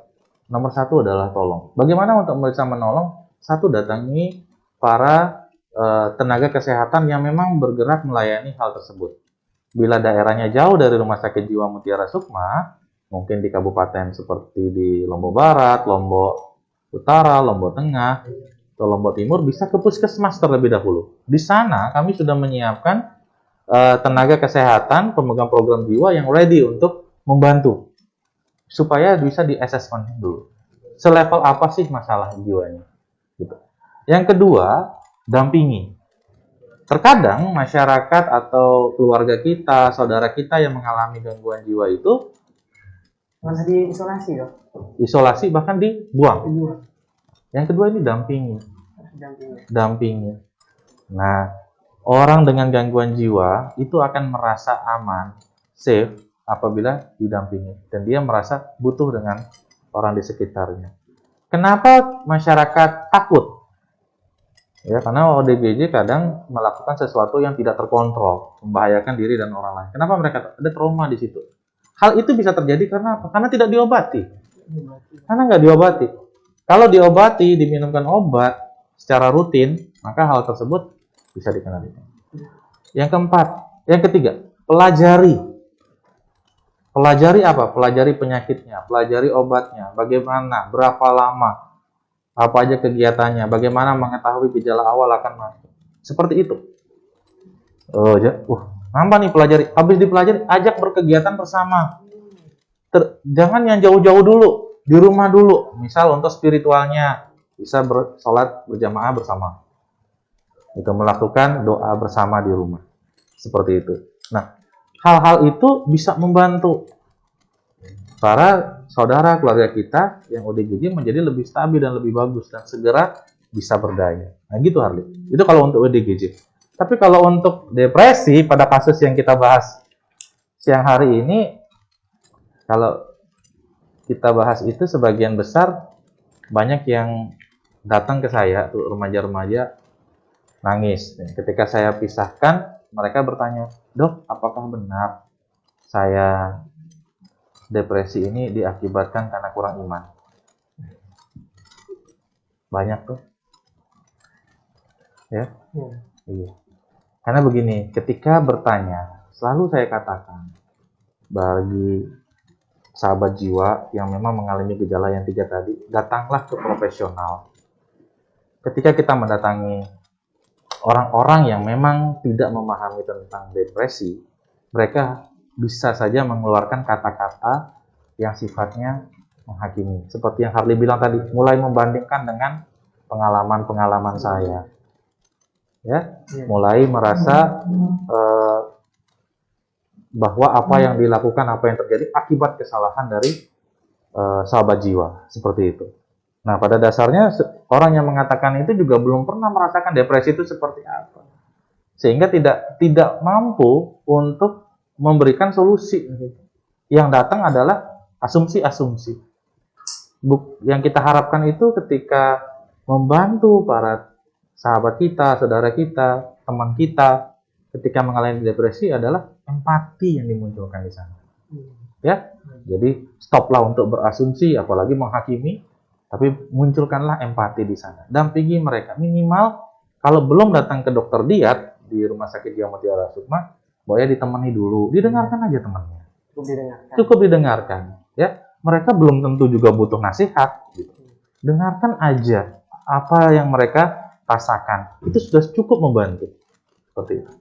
nomor satu adalah tolong. Bagaimana untuk bisa menolong? Satu, datangi para tenaga kesehatan yang memang bergerak melayani hal tersebut. Bila daerahnya jauh dari Rumah Sakit Jiwa Mutiara Sukma, mungkin di kabupaten seperti di Lombok Barat, Lombok Utara, Lombok Tengah, atau Lombok Timur, bisa ke puskesmas terlebih dahulu. Di sana kami sudah menyiapkan tenaga kesehatan, pemegang program jiwa yang ready untuk membantu, supaya bisa di-assessment dulu. Selevel apa sih masalah jiwanya? Gitu. Yang kedua, dampingi. Terkadang masyarakat atau keluarga kita, saudara kita yang mengalami gangguan jiwa itu malah diisolasi, dok. Isolasi, bahkan dibuang. Yang kedua ini dampingi. Dampingi. Nah, orang dengan gangguan jiwa itu akan merasa aman, safe apabila didampingi, dan dia merasa butuh dengan orang di sekitarnya. Kenapa masyarakat takut? Ya, karena ODGJ kadang melakukan sesuatu yang tidak terkontrol, membahayakan diri dan orang lain. Kenapa mereka ada trauma di situ? Hal itu bisa terjadi karena apa? Karena tidak diobati. Karena nggak diobati. Kalau diobati, diminumkan obat secara rutin, maka hal tersebut bisa dikendalikan. Yang ketiga, pelajari. Pelajari apa? Pelajari penyakitnya, pelajari obatnya, bagaimana, berapa lama, apa aja kegiatannya, bagaimana mengetahui gejala awal akan masuk. Seperti itu. Nambah nih pelajari. Habis dipelajari, ajak berkegiatan bersama. Jangan yang jauh-jauh dulu, di rumah dulu. Misal untuk spiritualnya, bisa sholat berjamaah bersama. Itu melakukan doa bersama di rumah. Seperti itu. Nah, hal-hal itu bisa membantu para saudara keluarga kita yang ODGJ menjadi lebih stabil dan lebih bagus dan segera bisa berdaya. Nah, gitu Harley. Itu kalau untuk ODGJ. Tapi kalau untuk depresi pada kasus yang kita bahas siang hari ini, kalau kita bahas itu sebagian besar banyak yang datang ke saya, tuh remaja-remaja nangis. Ketika saya pisahkan, mereka bertanya, "Dok, apakah benar saya depresi ini diakibatkan karena kurang iman?" Banyak tuh. Ya? Iya. Karena begini, ketika bertanya, selalu saya katakan, bagi sahabat jiwa yang memang mengalami gejala yang 3 tadi, datanglah ke profesional. Ketika kita mendatangi orang-orang yang memang tidak memahami tentang depresi, mereka bisa saja mengeluarkan kata-kata yang sifatnya menghakimi. Seperti yang Harley bilang tadi, mulai membandingkan dengan pengalaman-pengalaman saya. Ya, mulai merasa bahwa apa yang dilakukan, apa yang terjadi akibat kesalahan dari sahabat jiwa, seperti itu. Nah, pada dasarnya orang yang mengatakan itu juga belum pernah merasakan depresi itu seperti apa, sehingga tidak mampu untuk memberikan solusi. Yang datang adalah asumsi-asumsi. Yang kita harapkan itu ketika membantu para sahabat kita, saudara kita, teman kita, ketika mengalami depresi adalah empati yang dimunculkan di sana. Ya, jadi stoplah untuk berasumsi, apalagi menghakimi, tapi munculkanlah empati di sana. Dampingi mereka, minimal kalau belum datang ke dokter diat di Rumah Sakit Jiwa Mutiara Sukma, boleh ditemani dulu, didengarkan aja temannya. Cukup didengarkan. Ya, mereka belum tentu juga butuh nasihat. Gitu. Dengarkan aja apa yang mereka rasakan, itu sudah cukup membantu. Seperti itu.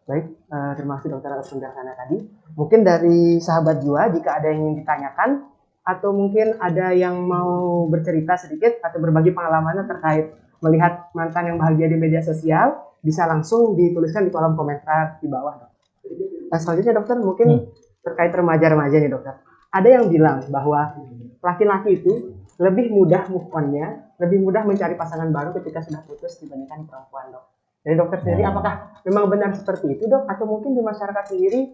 Baik, terima kasih dokter atas penjelasannya tadi. Mungkin dari sahabat jiwa, jika ada yang ingin ditanyakan, atau mungkin ada yang mau bercerita sedikit, atau berbagi pengalamannya terkait melihat mantan yang bahagia di media sosial, bisa langsung dituliskan di kolom komentar di bawah. Nah, selanjutnya dokter, mungkin terkait remaja-remaja nih dokter. Ada yang bilang bahwa laki-laki itu lebih mudah move on-nya, lebih mudah mencari pasangan baru ketika sudah putus dibandingkan perempuan, dok. Dari dokter sendiri, apakah memang benar seperti itu, dok? Atau mungkin di masyarakat sendiri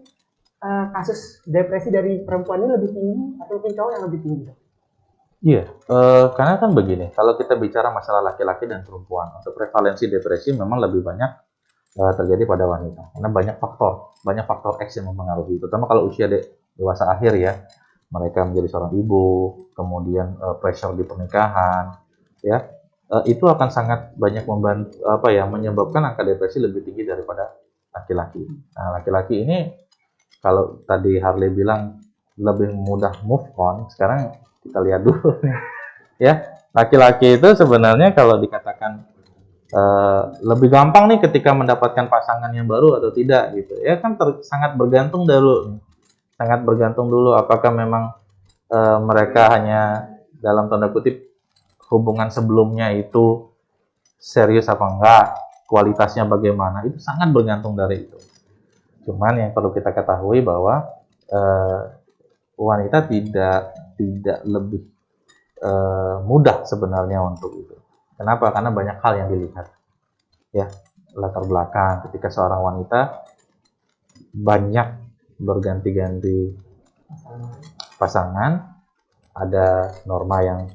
kasus depresi dari perempuan ini lebih tinggi atau mungkin cowok yang lebih tinggi? Iya, karena kan begini, kalau kita bicara masalah laki-laki dan perempuan, untuk prevalensi depresi memang lebih banyak terjadi pada wanita, karena banyak faktor X yang mempengaruhi, terutama kalau usia dewasa akhir ya, mereka menjadi seorang ibu, kemudian pressure di pernikahan, ya, itu akan sangat banyak membantu, menyebabkan angka depresi lebih tinggi daripada laki-laki. Nah, laki-laki ini kalau tadi Harley bilang lebih mudah move on, sekarang kita lihat dulu nih, ya, laki-laki itu sebenarnya kalau dikatakan lebih gampang nih ketika mendapatkan pasangan yang baru atau tidak gitu, ya kan sangat bergantung dulu apakah memang mereka hanya dalam tanda kutip hubungan sebelumnya itu serius apa enggak, kualitasnya bagaimana, itu sangat bergantung dari itu. Cuman yang perlu kita ketahui bahwa wanita tidak lebih mudah sebenarnya untuk itu. Kenapa? Karena banyak hal yang dilihat. Ya, latar belakang ketika seorang wanita banyak berganti-ganti pasangan, ada norma yang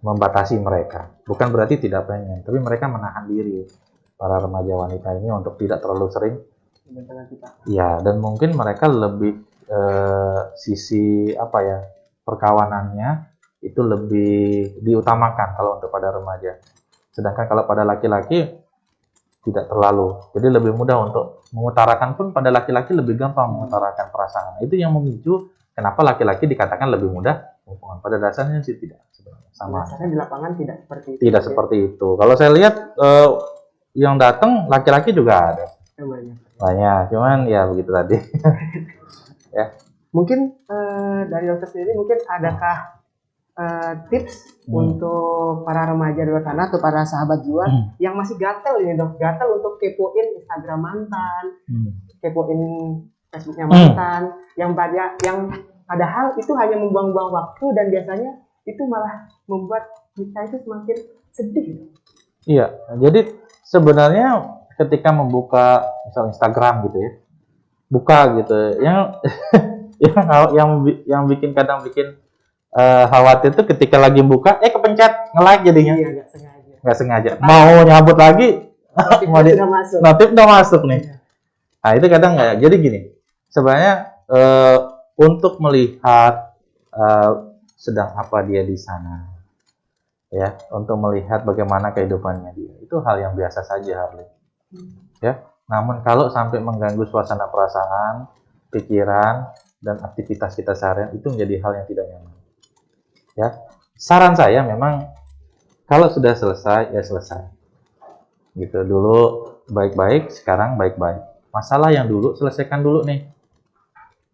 membatasi mereka. Bukan berarti tidak pengen, tapi mereka menahan diri para remaja wanita ini untuk tidak terlalu sering. Ya, dan mungkin mereka lebih sisi perkawanannya itu lebih diutamakan kalau untuk pada remaja. Sedangkan kalau pada laki-laki tidak terlalu. Jadi lebih mudah untuk mengutarakan pun pada laki-laki lebih gampang mengutarakan perasaan. Itu yang memicu kenapa laki-laki dikatakan lebih mudah hubungan. Pada dasarnya sih tidak sebenarnya. Sama. Dasarnya di lapangan tidak seperti itu. Tidak seperti itu. Kalau saya lihat yang datang laki-laki juga ada. Banyak, cuman ya begitu tadi. Ya. Mungkin dari dokter sendiri mungkin adakah tips untuk para remaja di luar sana atau para sahabat jiwa yang masih gatel ini dok, gatel untuk kepoin Instagram mantan, kepoin Facebooknya mantan, yang padahal itu hanya membuang-buang waktu dan biasanya itu malah membuat kita itu semakin sedih. Iya, jadi sebenarnya ketika membuka misal Instagram gitu ya, buka gitu, yang kadang bikin khawatir itu ketika lagi buka, kepencet nge-like jadinya. Iya, nggak sengaja. Mau nyambut lagi, notif udah masuk nih. Nah itu kadang nggak. Jadi gini, sebenarnya untuk melihat sedang apa dia di sana, ya, untuk melihat bagaimana kehidupannya dia, itu hal yang biasa saja Harley. Ya, namun kalau sampai mengganggu suasana perasaan, pikiran, dan aktivitas kita seharian, itu menjadi hal yang tidak nyaman. Ya, saran saya memang kalau sudah selesai ya selesai. Gitu dulu baik-baik, sekarang baik-baik. Masalah yang dulu selesaikan dulu nih.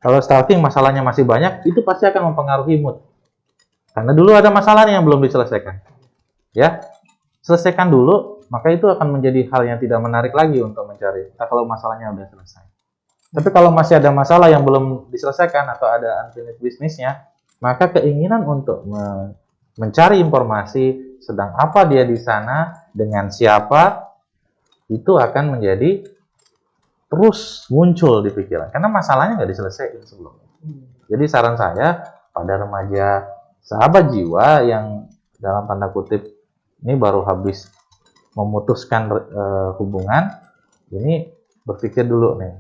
Kalau stalking masalahnya masih banyak, itu pasti akan mempengaruhi mood. Karena dulu ada masalahnya yang belum diselesaikan. Ya, selesaikan dulu, maka itu akan menjadi hal yang tidak menarik lagi untuk mencari. Nah, kalau masalahnya sudah selesai. Tapi kalau masih ada masalah yang belum diselesaikan atau ada unfinished business-nya, maka keinginan untuk mencari informasi sedang apa dia di sana, dengan siapa, itu akan menjadi terus muncul di pikiran. Karena masalahnya nggak diselesaikan sebelumnya. Jadi saran saya pada remaja sahabat jiwa yang dalam tanda kutip ini baru habis memutuskan hubungan, ini berpikir dulu nih.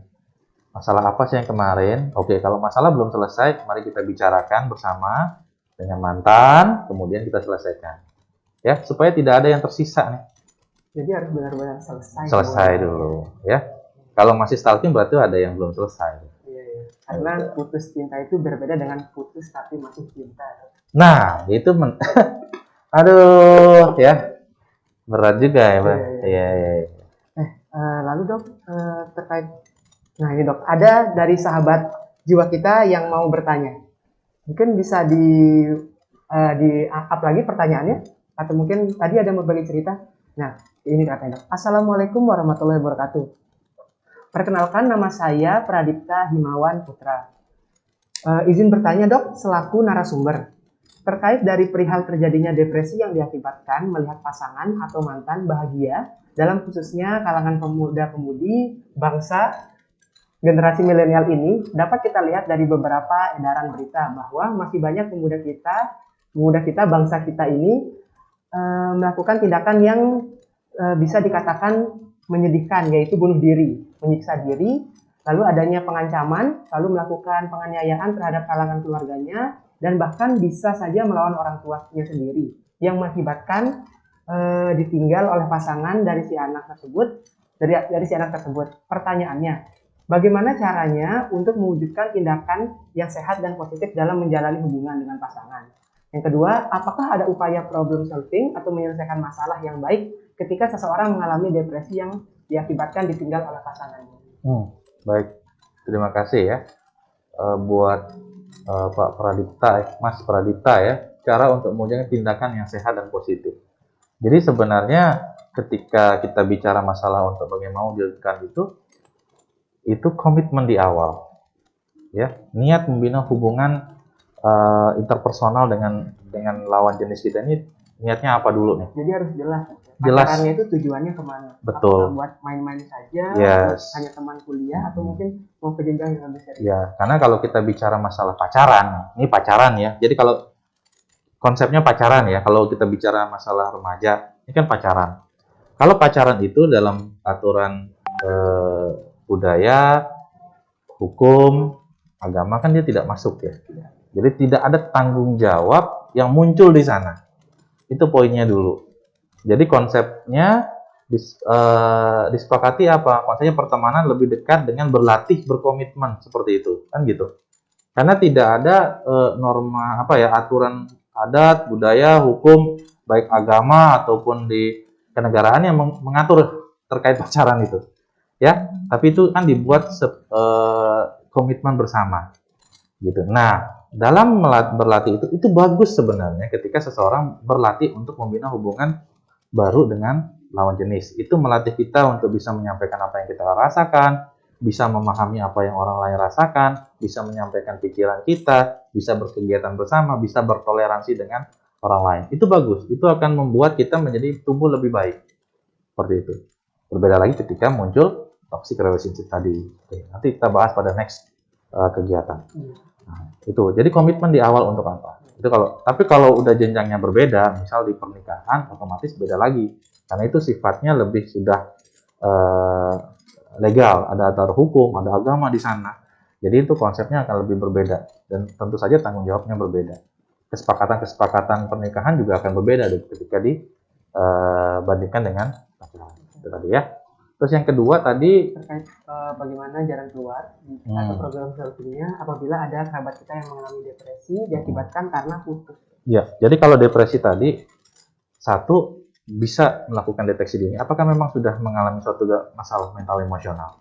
Masalah apa sih yang kemarin? Oke, kalau masalah belum selesai, mari kita bicarakan bersama dengan mantan, kemudian kita selesaikan. Ya, supaya tidak ada yang tersisa nih. Jadi harus benar-benar selesai. Selesai dulu, ya. Kalau masih stalking berarti ada yang belum selesai. Iya. Karena putus cinta itu berbeda dengan putus tapi masih cinta. Nah, itu aduh, ya. Berat juga ya, Bang. Iya. Lalu dok, terkait nah ini dok, ada dari sahabat jiwa kita yang mau bertanya. Mungkin bisa diangkat lagi pertanyaannya, atau mungkin tadi ada yang berbagi cerita. Nah, ini katanya dok. Assalamualaikum warahmatullahi wabarakatuh. Perkenalkan, nama saya Pradipta Himawan Putra. Izin bertanya dok, selaku narasumber. Terkait dari perihal terjadinya depresi yang diakibatkan melihat pasangan atau mantan bahagia, dalam khususnya kalangan pemuda-pemudi bangsa generasi milenial ini dapat kita lihat dari beberapa edaran berita bahwa masih banyak pemuda kita bangsa kita ini melakukan tindakan yang bisa dikatakan menyedihkan, yaitu bunuh diri, menyiksa diri, lalu adanya pengancaman, lalu melakukan penganiayaan terhadap kalangan keluarganya, dan bahkan bisa saja melawan orang tuanya sendiri, yang mengakibatkan ditinggal oleh pasangan dari si anak tersebut. Pertanyaannya, bagaimana caranya untuk mewujudkan tindakan yang sehat dan positif dalam menjalani hubungan dengan pasangan? Yang kedua, apakah ada upaya problem solving atau menyelesaikan masalah yang baik ketika seseorang mengalami depresi yang diakibatkan ditinggal oleh pasangannya? Baik, terima kasih ya buat Pak Pradipta, Mas Pradipta ya, cara untuk mewujudkan tindakan yang sehat dan positif. Jadi sebenarnya ketika kita bicara masalah untuk bagaimana mewujudkan itu komitmen di awal, ya, niat membina hubungan interpersonal dengan lawan jenis kita ini, niatnya apa dulu nih? Jadi harus jelas. Jelas. Pacarannya itu tujuannya kemana? Betul. Apakah buat main-main saja? Yes. Hanya teman kuliah atau mungkin mau ke jenjang yang lebih serius? Ya, karena kalau kita bicara masalah pacaran, ini pacaran ya. Jadi kalau konsepnya pacaran ya, kalau kita bicara masalah remaja, ini kan pacaran. Kalau pacaran itu dalam aturan budaya, hukum, agama kan dia tidak masuk ya. Jadi tidak ada tanggung jawab yang muncul di sana. Itu poinnya dulu. Jadi konsepnya disepakati apa? Konsepnya pertemanan lebih dekat dengan berlatih berkomitmen seperti itu, kan gitu. Karena tidak ada norma aturan adat, budaya, hukum baik agama ataupun di kenegaraan yang mengatur terkait pacaran itu. Ya, tapi itu kan dibuat komitmen bersama. Gitu. Nah, dalam berlatih itu bagus sebenarnya ketika seseorang berlatih untuk membina hubungan baru dengan lawan jenis. Itu melatih kita untuk bisa menyampaikan apa yang kita rasakan, bisa memahami apa yang orang lain rasakan, bisa menyampaikan pikiran kita, bisa berkegiatan bersama, bisa bertoleransi dengan orang lain. Itu bagus. Itu akan membuat kita menjadi tumbuh lebih baik. Seperti itu. Berbeda lagi ketika muncul toxic relationship tadi. Oke, nanti kita bahas pada next kegiatan. Nah, itu. Jadi komitmen di awal untuk apa? Tapi kalau udah jenjangnya berbeda, misal di pernikahan, otomatis beda lagi. Karena itu sifatnya lebih sudah legal, ada hukum, ada agama di sana. Jadi itu konsepnya akan lebih berbeda. Dan tentu saja tanggung jawabnya berbeda. Kesepakatan pernikahan juga akan berbeda ketika dibandingkan dengan pacaran. Itu tadi ya. Terus yang kedua tadi terkait bagaimana jalan keluar atau program solvingnya apabila ada kerabat kita yang mengalami depresi diakibatkan karena putus. Ya, jadi kalau depresi tadi satu bisa melakukan deteksi dini. Apakah memang sudah mengalami suatu masalah mental emosional?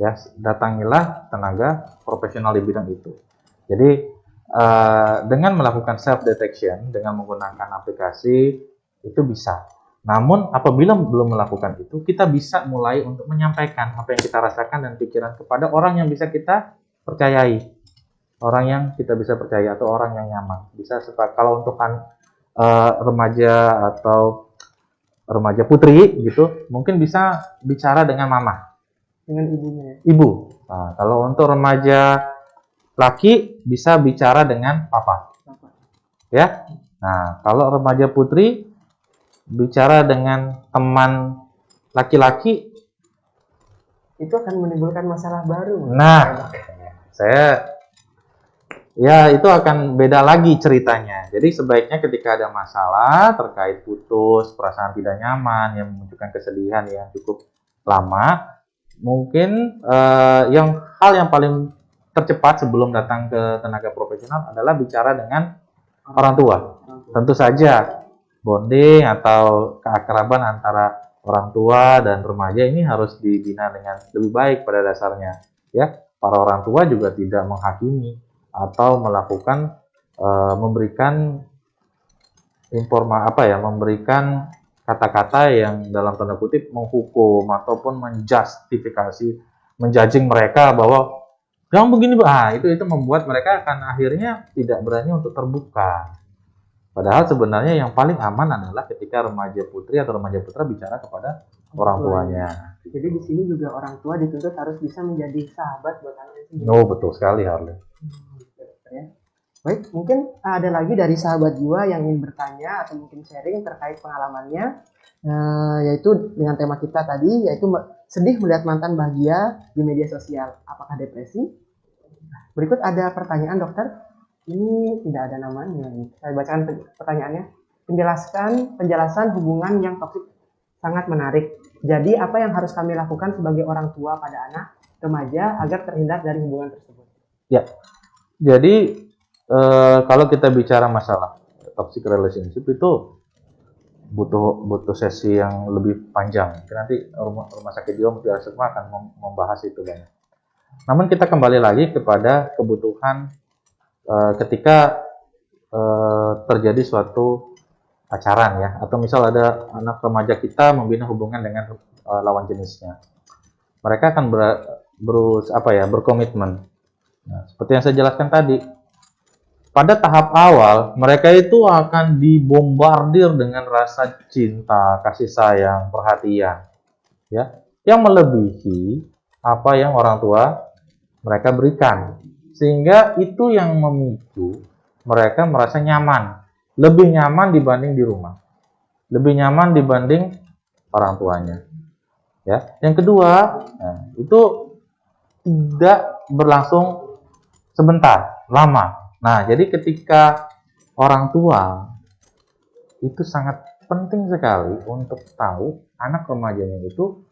Ya, datangilah tenaga profesional di bidang itu. Jadi dengan melakukan self detection dengan menggunakan aplikasi itu bisa. Namun apabila belum melakukan itu, kita bisa mulai untuk menyampaikan apa yang kita rasakan dan pikiran kepada orang yang bisa kita percayai. Orang yang kita bisa percaya atau orang yang nyaman. Bisa kalau untuk remaja atau remaja putri gitu, mungkin bisa bicara dengan mama. Dengan ibunya. Ibu. Nah, kalau untuk remaja laki bisa bicara dengan papa. Ya. Nah, kalau remaja putri bicara dengan teman laki-laki itu akan menimbulkan masalah baru. Nah, itu akan beda lagi ceritanya. Jadi sebaiknya ketika ada masalah terkait putus, perasaan tidak nyaman yang memunculkan kesedihan yang cukup lama, mungkin hal yang paling tercepat sebelum datang ke tenaga profesional adalah bicara dengan orang tua. Tentu saja bonding atau keakraban antara orang tua dan remaja ini harus dibina dengan lebih baik pada dasarnya. Ya, para orang tua juga tidak menghakimi atau melakukan memberikan memberikan kata-kata yang dalam tanda kutip menghukum ataupun menjustifikasi, menjudging mereka bahwa yang begini, itu membuat mereka akan akhirnya tidak berani untuk terbuka. Padahal sebenarnya yang paling aman adalah ketika remaja putri atau remaja putra bicara kepada orang tuanya. Jadi di sini juga orang tua dituntut harus bisa menjadi sahabat buat anaknya sendiri. Oh, betul sekali, Harley. Ya. Baik, mungkin ada lagi dari sahabat jiwa yang ingin bertanya atau mungkin sharing terkait pengalamannya, yaitu dengan tema kita tadi, yaitu sedih melihat mantan bahagia di media sosial. Apakah depresi? Berikut ada pertanyaan dokter. Ini tidak ada namanya. Saya bacakan pertanyaannya. Penjelasan hubungan yang toksik sangat menarik. Jadi apa yang harus kami lakukan sebagai orang tua pada anak remaja agar terhindar dari hubungan tersebut? Ya, jadi kalau kita bicara masalah toxic relationship itu butuh sesi yang lebih panjang. Nanti rumah sakit jiwa Mutiara Sukma akan membahas itu banyak. Namun kita kembali lagi kepada kebutuhan ketika terjadi suatu pacaran ya, atau misal ada anak remaja kita membina hubungan dengan lawan jenisnya, mereka akan berkomitmen. Nah, seperti yang saya jelaskan tadi, pada tahap awal mereka itu akan dibombardir dengan rasa cinta, kasih sayang, perhatian, ya, yang melebihi apa yang orang tua mereka berikan, sehingga itu yang memicu mereka merasa nyaman. Lebih nyaman dibanding di rumah, lebih nyaman dibanding orang tuanya. Ya, yang kedua, itu tidak berlangsung sebentar, lama. Nah, jadi ketika orang tua itu sangat penting sekali untuk tahu anak remajanya itu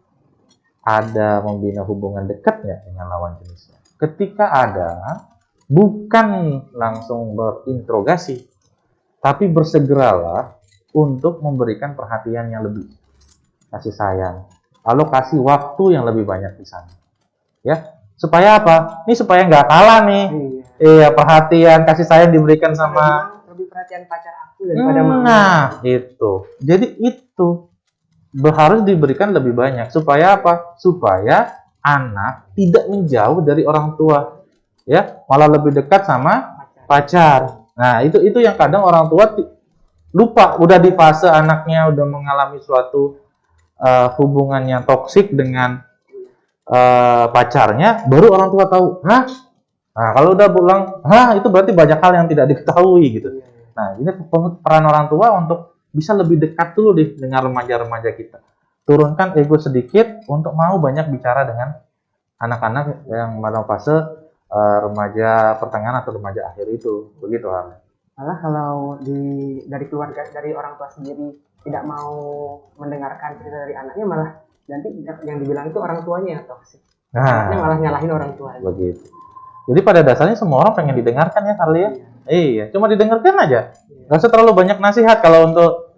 ada membina hubungan dekat nggak dengan lawan jenisnya. Ketika ada, bukan langsung berinterogasi, tapi bersegeralah untuk memberikan perhatian yang lebih, kasih sayang, alokasi waktu yang lebih banyak di sana, ya, supaya apa? Ini supaya nggak kalah nih, perhatian, kasih sayang diberikan sama lebih perhatian pacar aku daripada mama. Nah, itu. Jadi itu harus diberikan lebih banyak. Supaya apa? Supaya anak tidak menjauh dari orang tua, ya, malah lebih dekat sama pacar. Nah, itu yang kadang orang tua lupa, udah di fase anaknya udah mengalami suatu hubungan yang toksik dengan pacarnya, baru orang tua tahu. Hah? Nah, kalau udah pulang, itu berarti banyak hal yang tidak diketahui gitu. Nah, ini peran orang tua untuk bisa lebih dekat dulu dengan remaja-remaja kita. Turunkan ego sedikit untuk mau banyak bicara dengan anak-anak yang pada fase remaja pertengahan atau remaja akhir itu, begitu kan? Malah kalau dari keluarga, dari orang tua sendiri tidak mau mendengarkan cerita dari anaknya, malah nanti yang dibilang itu orang tuanya yang toksik. Anaknya malah nyalahin orang tua. Begitu. Jadi pada dasarnya semua orang pengen didengarkan ya, Charlie ya. Iya, cuma didengarkan aja. Nggak usah terlalu banyak nasihat kalau untuk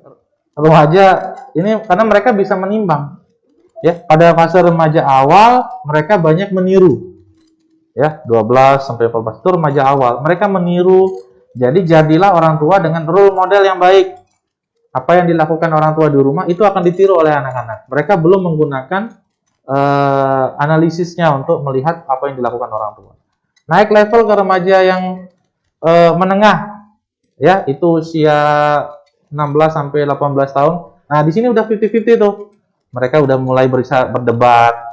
remaja ini, karena mereka bisa menimbang. Ya, pada fase remaja awal mereka banyak meniru. Ya, 12 sampai 14 itu remaja awal. Mereka meniru. Jadi jadilah orang tua dengan role model yang baik. Apa yang dilakukan orang tua di rumah itu akan ditiru oleh anak-anak. Mereka belum menggunakan analisisnya untuk melihat apa yang dilakukan orang tua. Naik level ke remaja yang menengah. Ya, itu usia 16 sampai 18 tahun. Nah, di sini udah 50-50 tuh. Mereka udah mulai berdebat.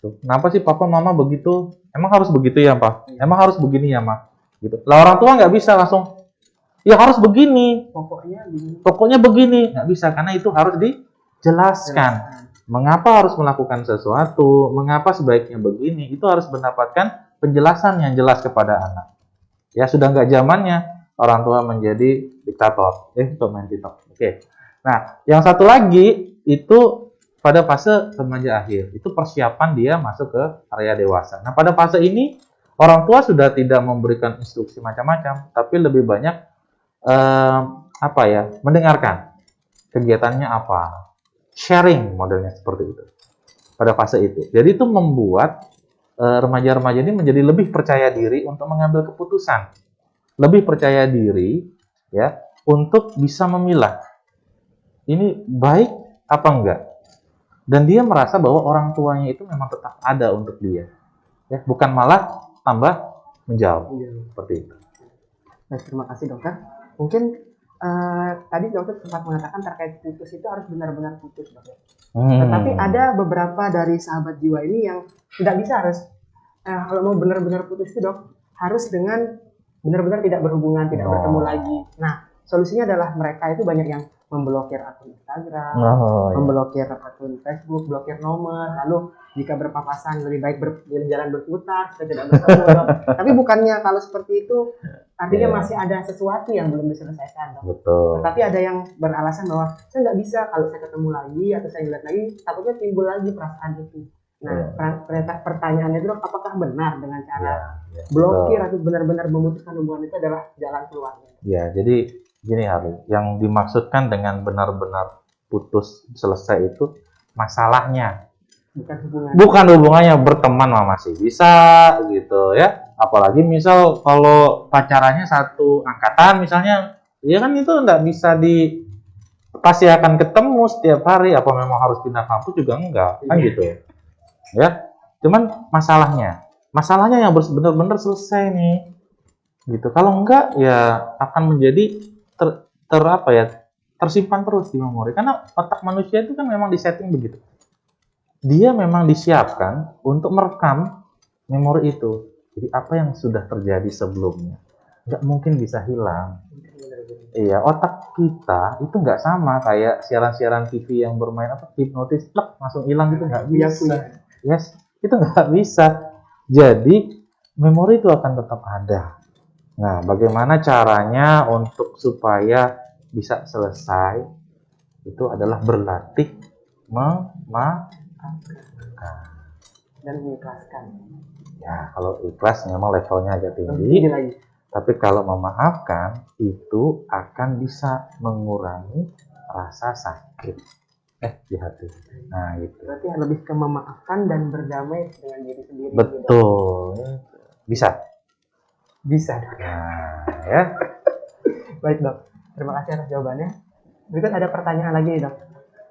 Kenapa sih papa mama begitu? Emang harus begitu ya, Pak? Emang harus begini ya, Ma? Gitu. Lah orang tua nggak bisa langsung, ya harus begini. Pokoknya begini. Nggak bisa, karena itu harus dijelaskan. Mengapa harus melakukan sesuatu? Mengapa sebaiknya begini? Itu harus mendapatkan penjelasan yang jelas kepada anak. Ya sudah nggak zamannya orang tua menjadi diktator. Untuk main TikTok. Oke. Nah, yang satu lagi itu pada fase remaja akhir, itu persiapan dia masuk ke area dewasa. Nah, pada fase ini orang tua sudah tidak memberikan instruksi macam-macam, tapi lebih banyak mendengarkan kegiatannya apa, sharing modelnya seperti itu pada fase itu. Jadi itu membuat remaja-remaja ini menjadi lebih percaya diri untuk mengambil keputusan, lebih percaya diri ya untuk bisa memilah ini baik apa enggak. Dan dia merasa bahwa orang tuanya itu memang tetap ada untuk dia, ya, bukan malah tambah menjauh. Seperti itu. Terima kasih dokter. Mungkin tadi dokter sempat mengatakan terkait putus itu harus benar-benar putus, dokter. Tetapi ada beberapa dari sahabat jiwa ini yang tidak bisa harus kalau mau benar-benar putus itu dok harus dengan benar-benar tidak berhubungan, tidak bertemu lagi. Nah, solusinya adalah mereka itu banyak yang memblokir akun Instagram, memblokir akun Facebook, blokir nomor, lalu jika berpapasan lebih baik berjalan berputar, supaya tidak bertemu dok. Tapi bukannya kalau seperti itu artinya masih ada sesuatu yang belum diselesaikan dok. Betul. Tetapi ada yang beralasan bahwa saya nggak bisa kalau saya ketemu lagi atau saya lihat lagi, takutnya timbul lagi perasaan itu. Nah, pertanyaannya itu dok, apakah benar dengan cara blokir atau benar-benar memutuskan hubungan itu adalah jalan keluarnya? Ya, jadi gini Harley, yang dimaksudkan dengan benar-benar putus selesai itu masalahnya. Bukan hubungannya, berteman mah masih bisa gitu ya. Apalagi misal kalau pacarannya satu angkatan misalnya, ya kan itu nggak bisa pasti akan ketemu setiap hari. Apa memang harus pindah kampus juga enggak, kan gitu ya. Cuman masalahnya yang harus benar-benar selesai nih gitu. Kalau enggak ya akan menjadi tersimpan terus di memori, karena otak manusia itu kan memang disetting begitu. Dia memang disiapkan untuk merekam memori itu. Jadi apa yang sudah terjadi sebelumnya nggak mungkin bisa hilang. Iya, otak kita itu nggak sama kayak siaran-siaran TV yang bermain hipnotis, langsung hilang gitu, nggak bisa. Yes, itu nggak bisa. Jadi memori itu akan tetap ada. Nah, bagaimana caranya untuk supaya bisa selesai? Itu adalah berlatih memaafkan dan mengikhlaskan. Ya, kalau ikhlas memang levelnya agak tinggi. Tapi kalau memaafkan itu akan bisa mengurangi rasa sakit di hati. Nah, itu. Berarti lebih ke memaafkan dan berdamai dengan diri sendiri. Betul. Bisa. Nah, ya. Baik dok, terima kasih atas jawabannya. Berikut ada pertanyaan lagi nih dok.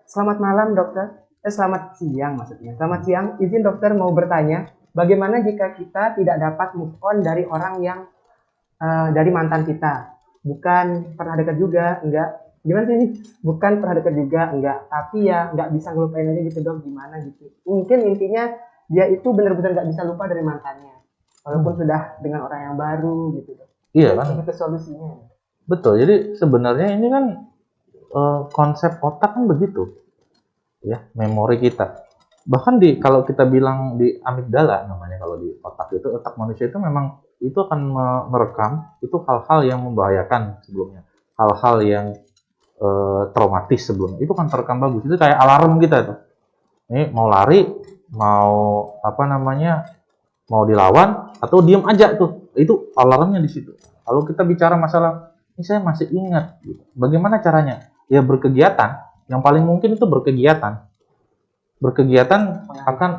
Selamat malam dokter. Selamat siang maksudnya. Selamat siang. Izin dokter mau bertanya, bagaimana jika kita tidak dapat move on dari orang yang dari mantan kita? Bukan pernah dekat juga, enggak. Gimana sih? Bukan pernah dekat juga, enggak. Tapi ya nggak bisa ngelupain aja gitu dok. Gimana gitu? Mungkin intinya dia itu benar-benar nggak bisa lupa dari mantannya. Walaupun sudah dengan orang yang baru gitu dok. Iya kan? Itu solusinya. Betul. Jadi sebenarnya ini kan konsep otak kan begitu. Ya, memori kita. Bahkan kalau kita bilang di amigdala namanya, kalau di otak itu, otak manusia itu memang itu akan merekam itu hal-hal yang membahayakan sebelumnya, hal-hal yang traumatis sebelumnya, itu kan terekam bagus. Itu kayak alarm kita tuh. Ini mau lari, mau mau dilawan atau diem aja tuh, itu alarmnya di situ. Kalau kita bicara masalah ini, saya masih ingat. Bagaimana caranya? Ya berkegiatan. Yang paling mungkin itu berkegiatan akan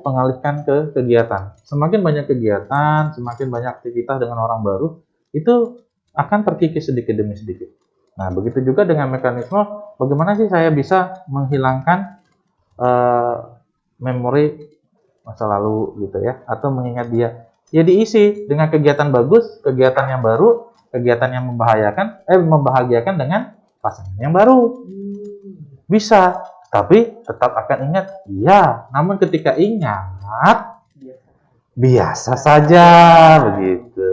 pengalihkan ke kegiatan. Semakin banyak kegiatan, semakin banyak aktivitas dengan orang baru, itu akan terkikis sedikit demi sedikit. Nah, begitu juga dengan mekanisme bagaimana sih saya bisa menghilangkan memori masa lalu gitu ya, atau mengingat dia. Ya diisi dengan kegiatan bagus, kegiatan yang baru, kegiatan yang membahagiakan dengan pasangan yang baru. Bisa, tapi tetap akan ingat. Ya, namun ketika ingat biasa saja begitu.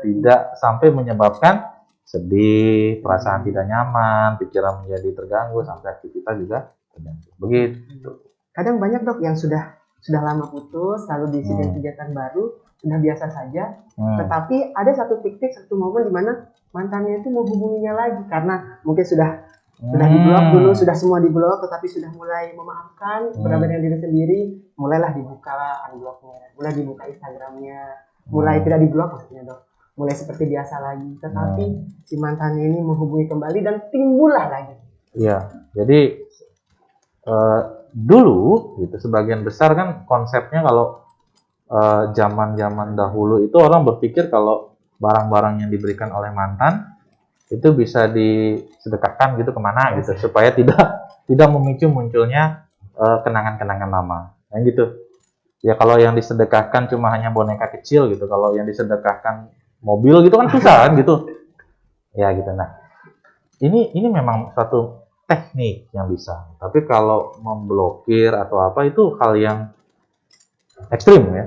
Tidak sampai menyebabkan sedih, perasaan tidak nyaman, pikiran menjadi terganggu, sampai aktivitas juga terganggu. Begitu. Kadang banyak dok yang sudah lama putus, lalu diisi dengan kegiatan baru, sudah biasa saja. Tetapi ada satu titik, satu momen di mana mantannya itu menghubunginya lagi karena mungkin sudah diblok dulu, sudah semua diblok, tetapi sudah mulai memaafkan, berdamai dengan diri sendiri, mulailah dibuka unblocknya, mulai dibuka Instagramnya, mulai tidak diblok maksudnya dok, mulai seperti biasa lagi. Tetapi si mantannya ini menghubungi kembali dan timbullah lagi. Iya, jadi dulu gitu sebagian besar kan konsepnya kalau zaman dahulu itu orang berpikir kalau barang-barang yang diberikan oleh mantan itu bisa disedekahkan gitu kemana gitu, supaya tidak memicu munculnya kenangan-kenangan lama, gitu. Ya kalau yang disedekahkan cuma hanya boneka kecil gitu, kalau yang disedekahkan mobil gitu kan susah kan gitu. Ya gitu. Nah, ini memang suatu teknik yang bisa. Tapi kalau memblokir atau apa itu hal yang ekstrim ya.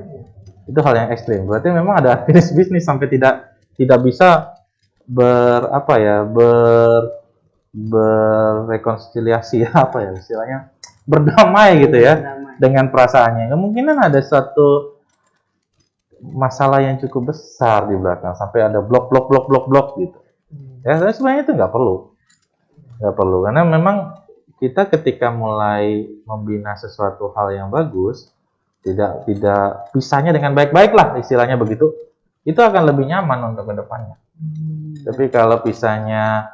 Itu hal yang ekstrim. Berarti memang ada bisnis sampai tidak bisa berrekonsiliasi apa ya istilahnya, berdamai gitu ya dengan perasaannya. Kemungkinan ada suatu masalah yang cukup besar di belakang sampai ada blok gitu. Ya sebenarnya itu nggak perlu karena memang kita ketika mulai membina sesuatu hal yang bagus, tidak pisahnya dengan baik-baik lah istilahnya begitu, itu akan lebih nyaman untuk kedepannya. Tapi kalau pisahnya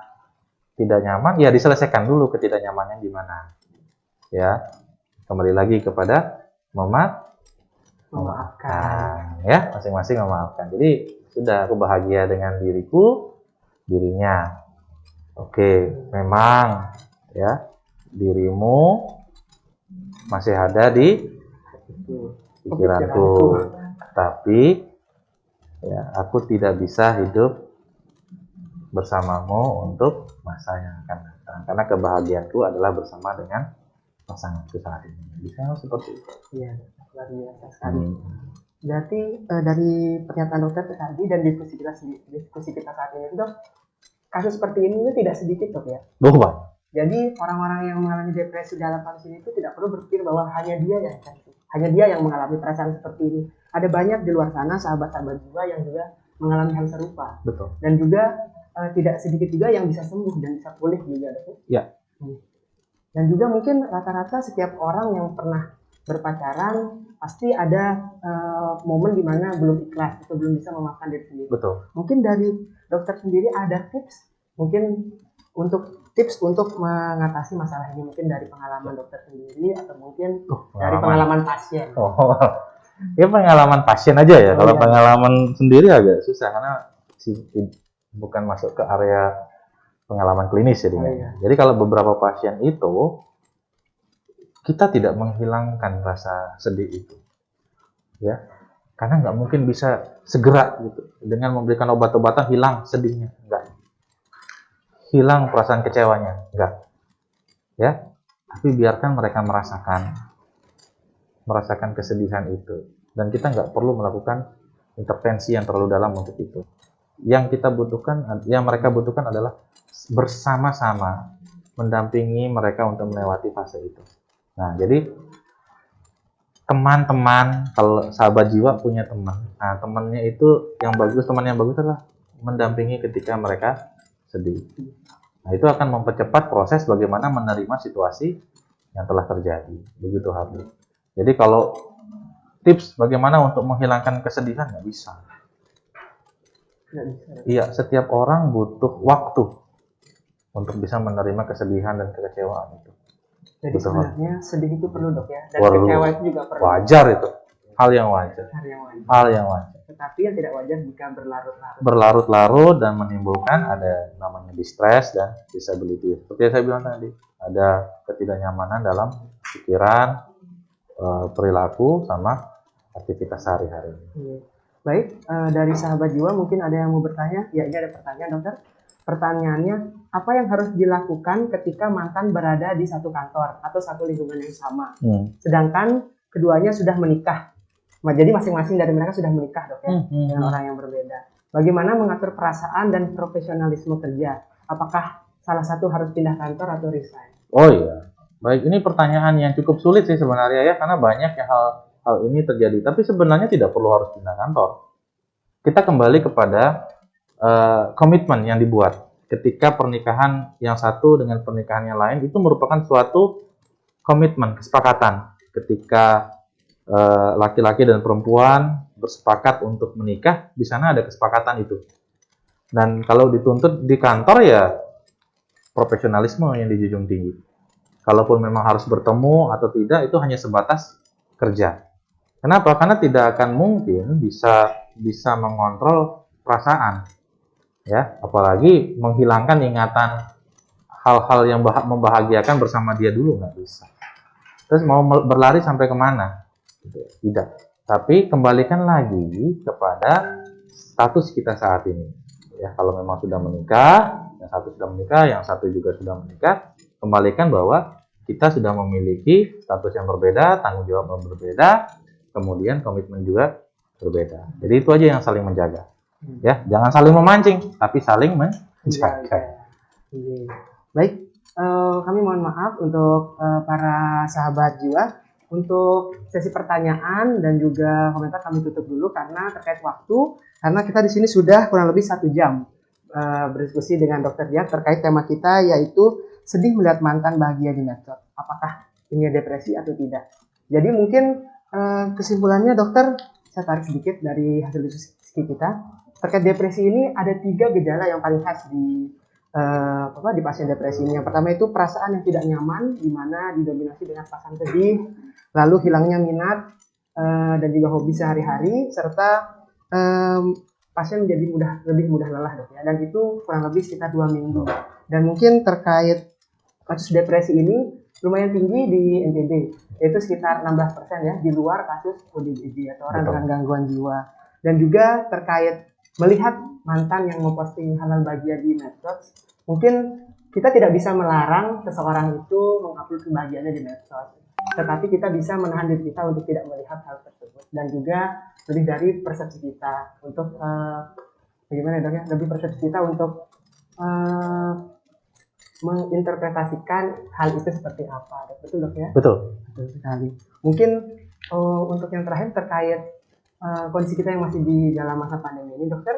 tidak nyaman, ya diselesaikan dulu ketidaknyamannya di mana. Ya, kembali lagi kepada memaafkan. Ya, masing-masing memaafkan. Jadi sudah, aku bahagia dengan dirinya. Oke, memang ya dirimu masih ada di pikiranku, tapi ya aku tidak bisa hidup bersamamu untuk masa yang akan datang, karena kebahagiaanku adalah bersama dengan pasanganku saat ini. Bisa seperti itu. Iya, luar biasa sekali. Berarti dari pernyataan dokter tadi dan diskusi kita saat ini, dok, kasus seperti ini tidak sedikit, dok ya? Banyak. Jadi orang-orang yang mengalami depresi dalam kasus ini itu tidak perlu berpikir bahwa hanya dia yang mengalami perasaan seperti ini. Ada banyak di luar sana sahabat-sahabat jiwa yang juga mengalami hal serupa. Betul. Dan juga tidak sedikit juga yang bisa sembuh dan bisa pulih juga, dok. Ya. Dan juga mungkin rata-rata setiap orang yang pernah berpacaran pasti ada momen di mana belum ikhlas atau belum bisa memaafkan diri sendiri. Betul. Mungkin dari dokter sendiri ada tips untuk mengatasi masalah ini, mungkin dari pengalaman dokter sendiri atau mungkin dari pengalaman pasien. Ya pengalaman pasien aja ya. Kalau pengalaman sendiri agak susah karena bukan masuk ke area pengalaman klinis jadinya. Jadi kalau beberapa pasien itu kita tidak menghilangkan rasa sedih itu, ya, karena nggak mungkin bisa segera gitu dengan memberikan obat-obatan hilang sedihnya, enggak, hilang perasaan kecewanya, enggak, ya, tapi biarkan mereka merasakan kesedihan itu, dan kita nggak perlu melakukan intervensi yang terlalu dalam untuk itu. Yang mereka butuhkan adalah bersama-sama mendampingi mereka untuk melewati fase itu. Nah, jadi teman-teman, kalau sahabat jiwa punya teman, nah teman yang bagus adalah mendampingi ketika mereka sedih. Nah, itu akan mempercepat proses bagaimana menerima situasi yang telah terjadi. Begitu Hardy. Jadi kalau tips bagaimana untuk menghilangkan kesedihan, nggak bisa. Iya, setiap orang butuh waktu untuk bisa menerima kesedihan dan kekecewaan itu. Jadi sebenarnya sedih itu perlu, dok ya, dan kecewa itu juga perlu. Wajar itu, hal yang wajar. Tetapi yang tidak wajar jika berlarut-larut dan menimbulkan ada namanya distress dan disability. Seperti yang saya bilang tadi, ada ketidaknyamanan dalam pikiran, perilaku sama aktivitas sehari-hari. Baik, dari sahabat jiwa mungkin ada yang mau bertanya. Ya, ini ada pertanyaan, dokter. Pertanyaannya, apa yang harus dilakukan ketika mantan berada di satu kantor atau satu lingkungan yang sama, sedangkan keduanya sudah menikah? Jadi masing-masing dari mereka sudah menikah, dok ya, dengan orang yang berbeda. Bagaimana mengatur perasaan dan profesionalisme kerja? Apakah salah satu harus pindah kantor atau resign? Oh iya, baik, ini pertanyaan yang cukup sulit sih sebenarnya ya, karena banyak yang hal ini terjadi. Tapi sebenarnya tidak perlu harus pindah kantor. Kita kembali kepada komitmen yang dibuat ketika pernikahan yang satu dengan pernikahan yang lain itu merupakan suatu komitmen, kesepakatan. Ketika laki-laki dan perempuan bersepakat untuk menikah, di sana ada kesepakatan itu. Dan kalau dituntut di kantor ya profesionalisme yang dijunjung tinggi. Kalaupun memang harus bertemu atau tidak, itu hanya sebatas kerja. Kenapa? Karena tidak akan mungkin bisa mengontrol perasaan, ya, apalagi menghilangkan ingatan hal-hal yang membahagiakan bersama dia dulu, nggak bisa. Terus mau berlari sampai kemana? Tidak. Tapi kembalikan lagi kepada status kita saat ini, Ya, kalau memang sudah menikah, yang satu sudah menikah, yang satu juga sudah menikah, kembalikan bahwa kita sudah memiliki status yang berbeda, tanggung jawab yang berbeda, kemudian komitmen juga berbeda. Jadi itu aja yang saling menjaga. Ya, jangan saling memancing, tapi saling menjaga. Iya. Baik, kami mohon maaf untuk para sahabat jiwa. Untuk sesi pertanyaan dan juga komentar kami tutup dulu karena terkait waktu. Karena kita di sini sudah kurang lebih 1 jam berdiskusi dengan Dokter Dia terkait tema kita yaitu sedih melihat mantan bahagia di medsos. Apakah ini depresi atau tidak? Jadi mungkin kesimpulannya dokter, saya tarik sedikit dari hasil diskusi kita. Terkait depresi ini ada 3 gejala yang paling khas di pasien depresi ini. Yang pertama itu perasaan yang tidak nyaman, di mana didominasi dengan perasaan sedih, lalu hilangnya minat dan juga hobi sehari-hari, serta pasien menjadi lebih mudah lelah, dok ya. Dan itu kurang lebih sekitar 2 minggu. Dan mungkin terkait kasus depresi ini lumayan tinggi di NTB, yaitu sekitar 16% ya, di luar kasus ODGJ atau orang dengan gangguan jiwa. Dan juga terkait melihat mantan yang memposting hal-hal bahagia di medsos, mungkin kita tidak bisa melarang seseorang itu mengupload kebahagiaannya di medsos, tetapi kita bisa menahan diri kita untuk tidak melihat hal tersebut. Dan juga lebih dari persepsi kita untuk bagaimana dok ya, lebih persepsi kita untuk menginterpretasikan hal itu seperti apa. Betul dok ya? Betul. Betul sekali. Mungkin untuk yang terakhir terkait kondisi kita yang masih di dalam masa pandemi ini, dokter,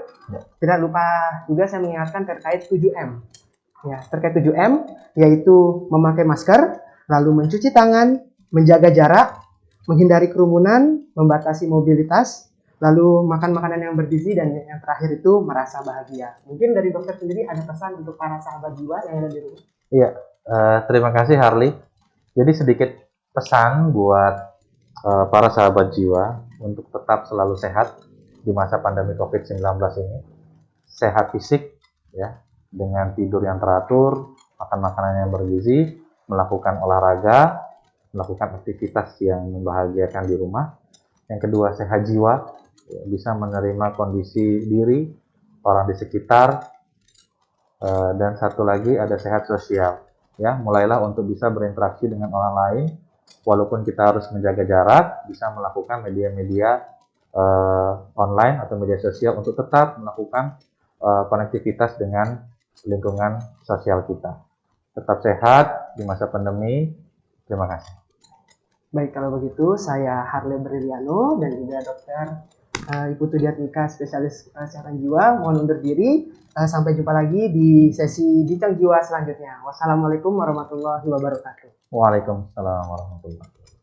tidak lupa juga saya mengingatkan terkait 7M. Ya, terkait 7M, yaitu memakai masker, lalu mencuci tangan, menjaga jarak, menghindari kerumunan, membatasi mobilitas, lalu makan makanan yang bergizi, dan yang terakhir itu merasa bahagia. Mungkin dari dokter sendiri ada pesan untuk para sahabat jiwa yang ada di rumah? Iya, terima kasih Harley. Jadi sedikit pesan buat para sahabat jiwa untuk tetap selalu sehat di masa pandemi COVID-19 ini. Sehat fisik ya, dengan tidur yang teratur, makan makanan yang bergizi, melakukan olahraga, melakukan aktivitas yang membahagiakan di rumah. Yang kedua, sehat jiwa, ya, bisa menerima kondisi diri, orang di sekitar, dan satu lagi ada sehat sosial. Ya, mulailah untuk bisa berinteraksi dengan orang lain, walaupun kita harus menjaga jarak, bisa melakukan media-media online atau media sosial untuk tetap melakukan konektivitas dengan lingkungan sosial kita. Tetap sehat di masa pandemi. Terima kasih. Baik, kalau begitu saya Harley Briliano dan juga dokter Ibu Tudiatmika, spesialis kesehatan jiwa, mohon undur diri. Sampai jumpa lagi di sesi Bincang Jiwa selanjutnya. Wassalamualaikum warahmatullahi wabarakatuh. Waalaikumsalam warahmatullahi wabarakatuh.